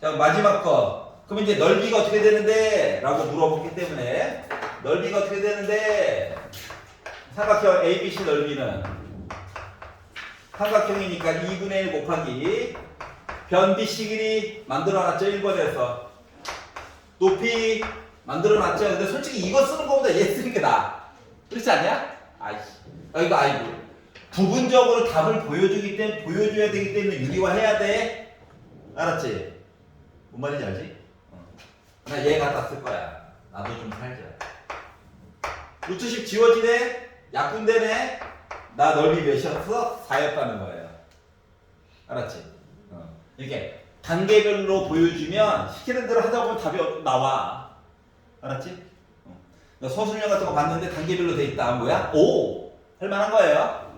자, 마지막 거. 그럼 이제 넓이가 어떻게 되는데? 라고 물어보기 때문에 넓이가 어떻게 되는데? 삼각형 ABC 넓이는 삼각형이니까 2분의 1 곱하기 변 BC 길이 만들어놨죠? 1번에서 높이 만들어놨죠? 근데 솔직히 이거 쓰는 거보다 얘 쓰는 게 나아. 그렇지 않냐? 아이씨. 이거 아이고. 부분적으로 답을 보여줘야 되기 때문에 유리화해야 돼. 알았지? 뭔 말인지 알지? 나 얘 갖다 쓸 거야. 나도 좀 살자. 루트 10 지워지네? 약분되네? 나 넓이 몇이었어? 4였다는 거예요. 알았지? 이렇게 단계별로 보여주면 시키는 대로 하다 보면 답이 나와. 알았지? 서술형 같은 거 봤는데 단계별로 돼 있다. 뭐야? 오! 할만한 거예요.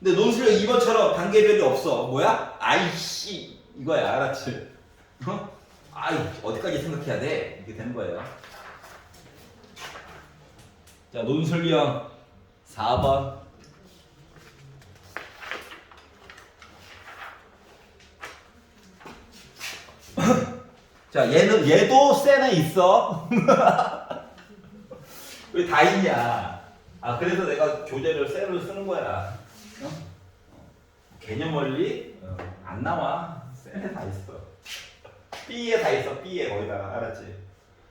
근데 논술형 2번처럼 단계별이 없어. 뭐야? 아이씨! 이거야. 알았지? 아이, 어디까지 생각해야 돼? 이게 되는 거예요. 자, 논술형 4번. 자, 얘도 쎄는 있어. 왜 다 있냐? 아, 그래서 내가 교재를 쎄로 쓰는 거야. 개념 원리? 안 나와. 쎄에 다 있어. B에 다 있어. B에 거기다가. 알았지?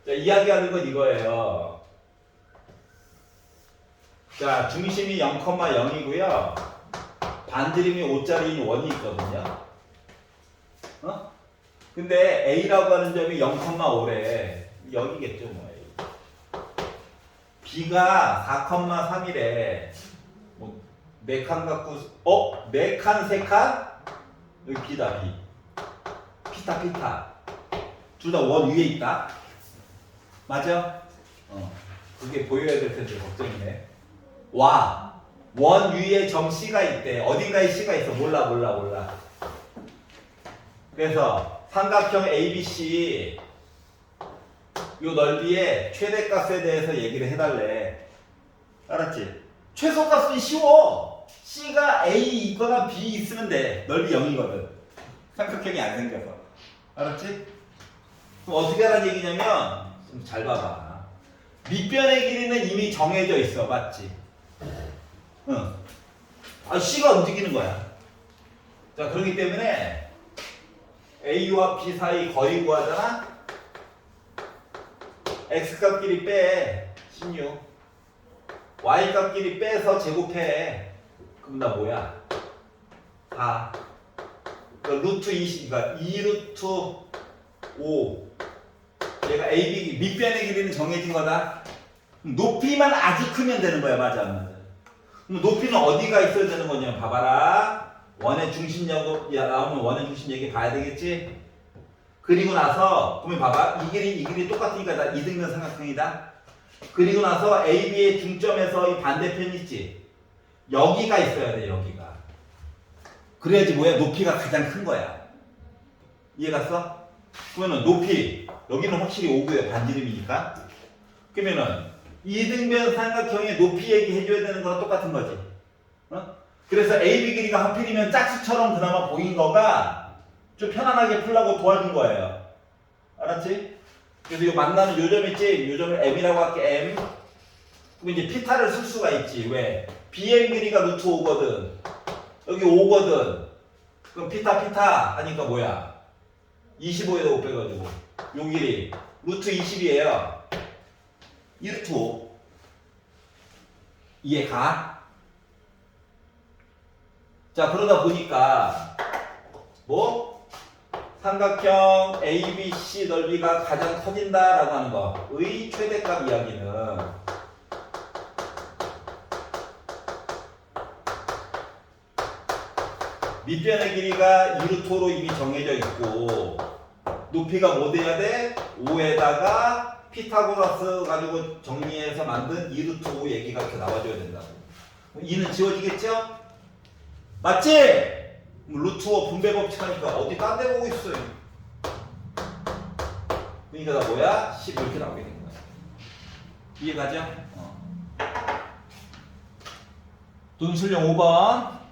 자, 이야기하는 건 이거예요. 자, 중심이 0,0이고요. 반지름이 5짜리인 원이 있거든요. 근데 A라고 하는 점이 0,5래. 여기겠죠, 뭐. B가 4,3이래. 뭐, 4칸 갖고, 4칸, 3칸? 여기 B다, B. 피타. 둘 다 원 위에 있다. 맞아? 그게 보여야 될 텐데, 걱정이네. 원 위에 점 C가 있대. 어딘가에 C가 있어. 몰라. 그래서 삼각형 ABC 요 넓이의 최대값에 대해서 얘기를 해달래. 알았지? 최소값은 쉬워. C가 A 있거나 B 있으면 돼. 넓이 0이거든. 삼각형이 안 생겨서. 알았지? 그럼 어떻게 하라는 얘기냐면 좀 잘 봐봐. 밑변의 길이는 이미 정해져 있어. 맞지? 응. C가 움직이는 거야. 자, 그렇기 때문에 A와 B 사이 거리 구하잖아? X값끼리 빼. 16. Y값끼리 빼서 제곱해. 그럼 나 뭐야? 4. 그러니까 루트 20, 그러니까 2루트 5. 얘가 AB, 밑변의 길이는 정해진 거다. 높이만 아주 크면 되는 거야. 맞아, 안 맞아? 그럼 높이는 어디가 있어야 되는 거냐면 봐봐라. 원의 중심력 나오면 원의 중심 얘기 봐야 되겠지? 그리고 나서 그러면 봐봐. 이 길이 똑같으니까 다 이등변 삼각형이다. 그리고 나서 AB의 중점에서 이 반대편 있지? 여기가 있어야 돼. 여기가. 그래야지 뭐야? 높이가 가장 큰 거야. 이해 갔어? 그러면은 높이 여기는 확실히 5고요. 반지름이니까. 그러면은 이등변 삼각형의 높이 얘기해줘야 되는 거랑 똑같은 거지. 어? 그래서 AB 길이가 하필이면 짝수처럼 그나마 보인 거가 좀 편안하게 풀라고 도와준 거예요. 알았지? 그래서 이 만나는 요점 있지? 요점을 M이라고 할게. M. 그럼 이제 피타를 쓸 수가 있지. 왜? BM 길이가 루트 5거든. 여기 5거든. 그럼 피타 하니까 뭐야? 25에다 5 빼가지고 요 길이 루트 20이에요. 1루트 5. 이해 가? 자, 그러다 보니까 뭐? 삼각형 ABC 넓이가 가장 커진다라고 하는 거의 최대값 이야기는 밑변의 길이가 2루트로 이미 정해져 있고 높이가 뭐 돼야 돼? 5에다가 피타고라스 가지고 정리해서 만든 2루트 5 얘기가 이렇게 나와줘야 된다고. 2는 지워지겠죠? 맞지? 루트 5 분배 법칙 하니까 어디 딴 데 보고 있어요. 그러니까 나 뭐야? 10 이렇게 나오게 된 거야. 이해가죠? 돈술령 5번.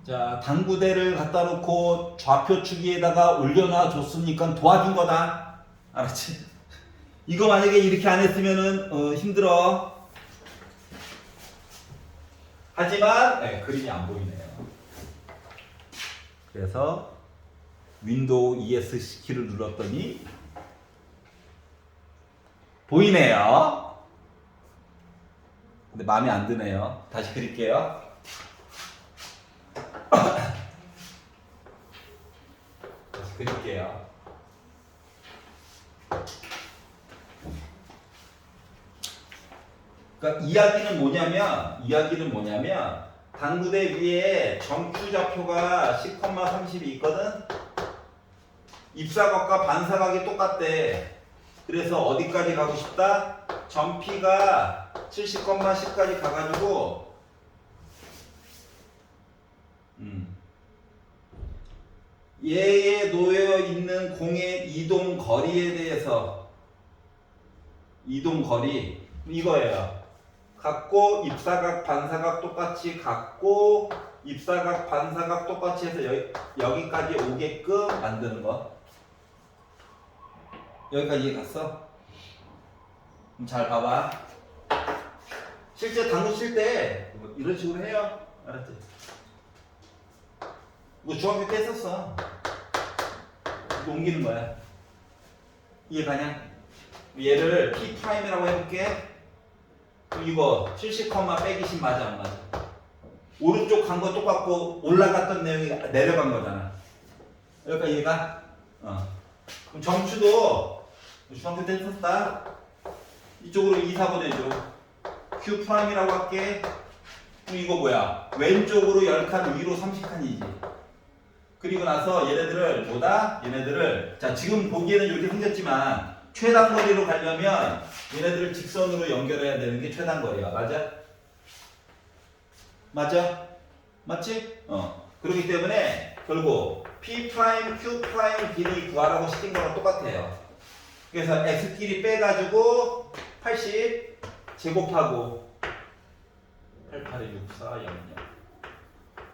자, 당구대를 갖다 놓고 좌표축에다가 올려놔 줬으니까 도와준 거다. 알았지? 이거 만약에 이렇게 안 했으면은 힘들어. 하지만 그림이 안 보이네요. 그래서 윈도우 ES 키를 눌렀더니 보이네요. 근데 마음에 안 드네요. 다시 그릴게요. 다시 그릴게요. 그러니까 이야기는 뭐냐면 당구대 위에 정Q 좌표가 10,30이 있거든. 입사각과 반사각이 똑같대. 그래서 어디까지 가고 싶다? 점P가 70,10까지 가가지고 얘에 놓여 있는 공의 이동 거리에 대해서 이동 거리 이거예요. 갖고 입사각 반사각 똑같이 갖고 입사각 반사각 똑같이 해서 여기까지 오게끔 만드는 거. 여기까지 이해 갔어? 그럼 잘 봐봐. 실제 당구 칠 때 이런 식으로 해요. 알았지? 이거 중학교 때 했었어. 이거 옮기는 거야. 이해 가냐? 얘를 P'이라고 해볼게. 이거 70, 빼기 10 맞아 안 맞아? 오른쪽 간 거 똑같고 올라갔던 내용이 내려간 거잖아. 여기까지 얘가 그럼 정추도 중학교 때 했었다. 이쪽으로 2, 4 보내줘. Q'이라고 할게. 그럼 이거 뭐야? 왼쪽으로 10칸 위로 30칸이지. 그리고 나서 얘네들을 자 지금 보기에는 이렇게 생겼지만 최단거리로 가려면 얘네들을 직선으로 연결해야 되는 게 최단거리야. 맞아? 맞아? 맞지? 그렇기 때문에 결국 P', Q' 길이 구하라고 시킨 거랑 똑같아요. 그래서 X끼리 빼가지고 80 제곱하고 88에 64, 00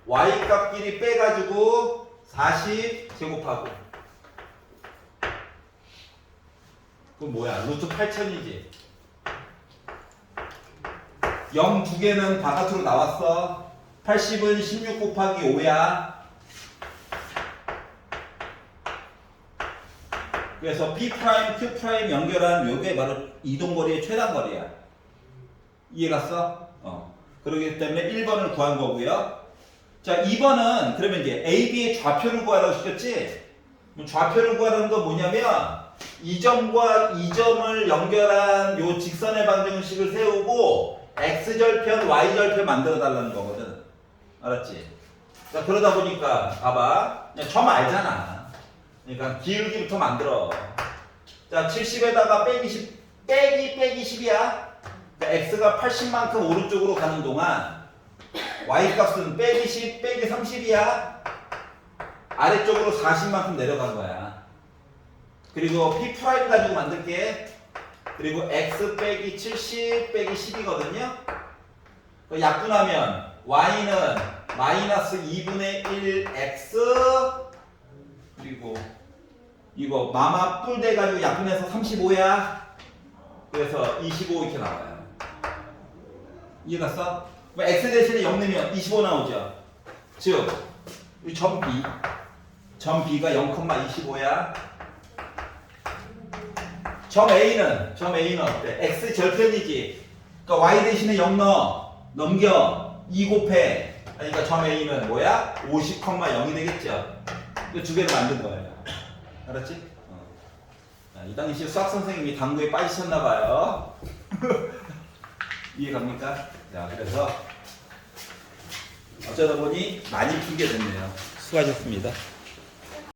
Y값끼리 빼가지고 40 제곱하고 그럼 뭐야? 루트 8000이지. 0 두 개는 바깥으로 나왔어. 80은 16 곱하기 5야. 그래서 P 프라임, Q 프라임 연결한 요게 바로 이동거리의 최단거리야. 이해갔어? 그렇기 때문에 1번을 구한 거고요. 자, 2번은 그러면 이제 A, B의 좌표를 구하라고 시켰지? 좌표를 구하라는 건 뭐냐면 이 점과 이 점을 연결한 요 직선의 방정식을 세우고 X절편, Y절편 만들어 달라는 거거든. 알았지? 자, 그러다 보니까 봐봐. 그냥 점 알잖아. 그러니까 기울기부터 만들어. 자, 70에다가 빼기 10, 빼기 10이야. X가 80만큼 오른쪽으로 가는 동안 Y 값은 빼기 10, 빼기 30이야. 아래쪽으로 40만큼 내려간 거야. 그리고 P 프라임 가지고 만들게. 그리고 X 빼기 70 빼기 10이거든요. 약분하면 Y는 마이너스 2분의 1 X 그리고 이거 마마 뿔 돼가지고 약분해서 35야. 그래서 25 이렇게 나와요. 이해갔어? X 대신에 0 넣으면 25 나오죠. 즉, 이 점 B. 점 B가 0,25야. 점 A는 어때? X 절편이지. 그러니까 Y 대신에 0 넣어. 넘겨. 2 곱해. 그러니까 점 A는 뭐야? 50,0이 되겠죠. 이 두 개를 만든 거예요. 알았지? 이 당시 수학 선생님이 당구에 빠지셨나봐요. 이해갑니까? 자, 그래서 어쩌다 보니 많이 풀게 됐네요. 수고하셨습니다.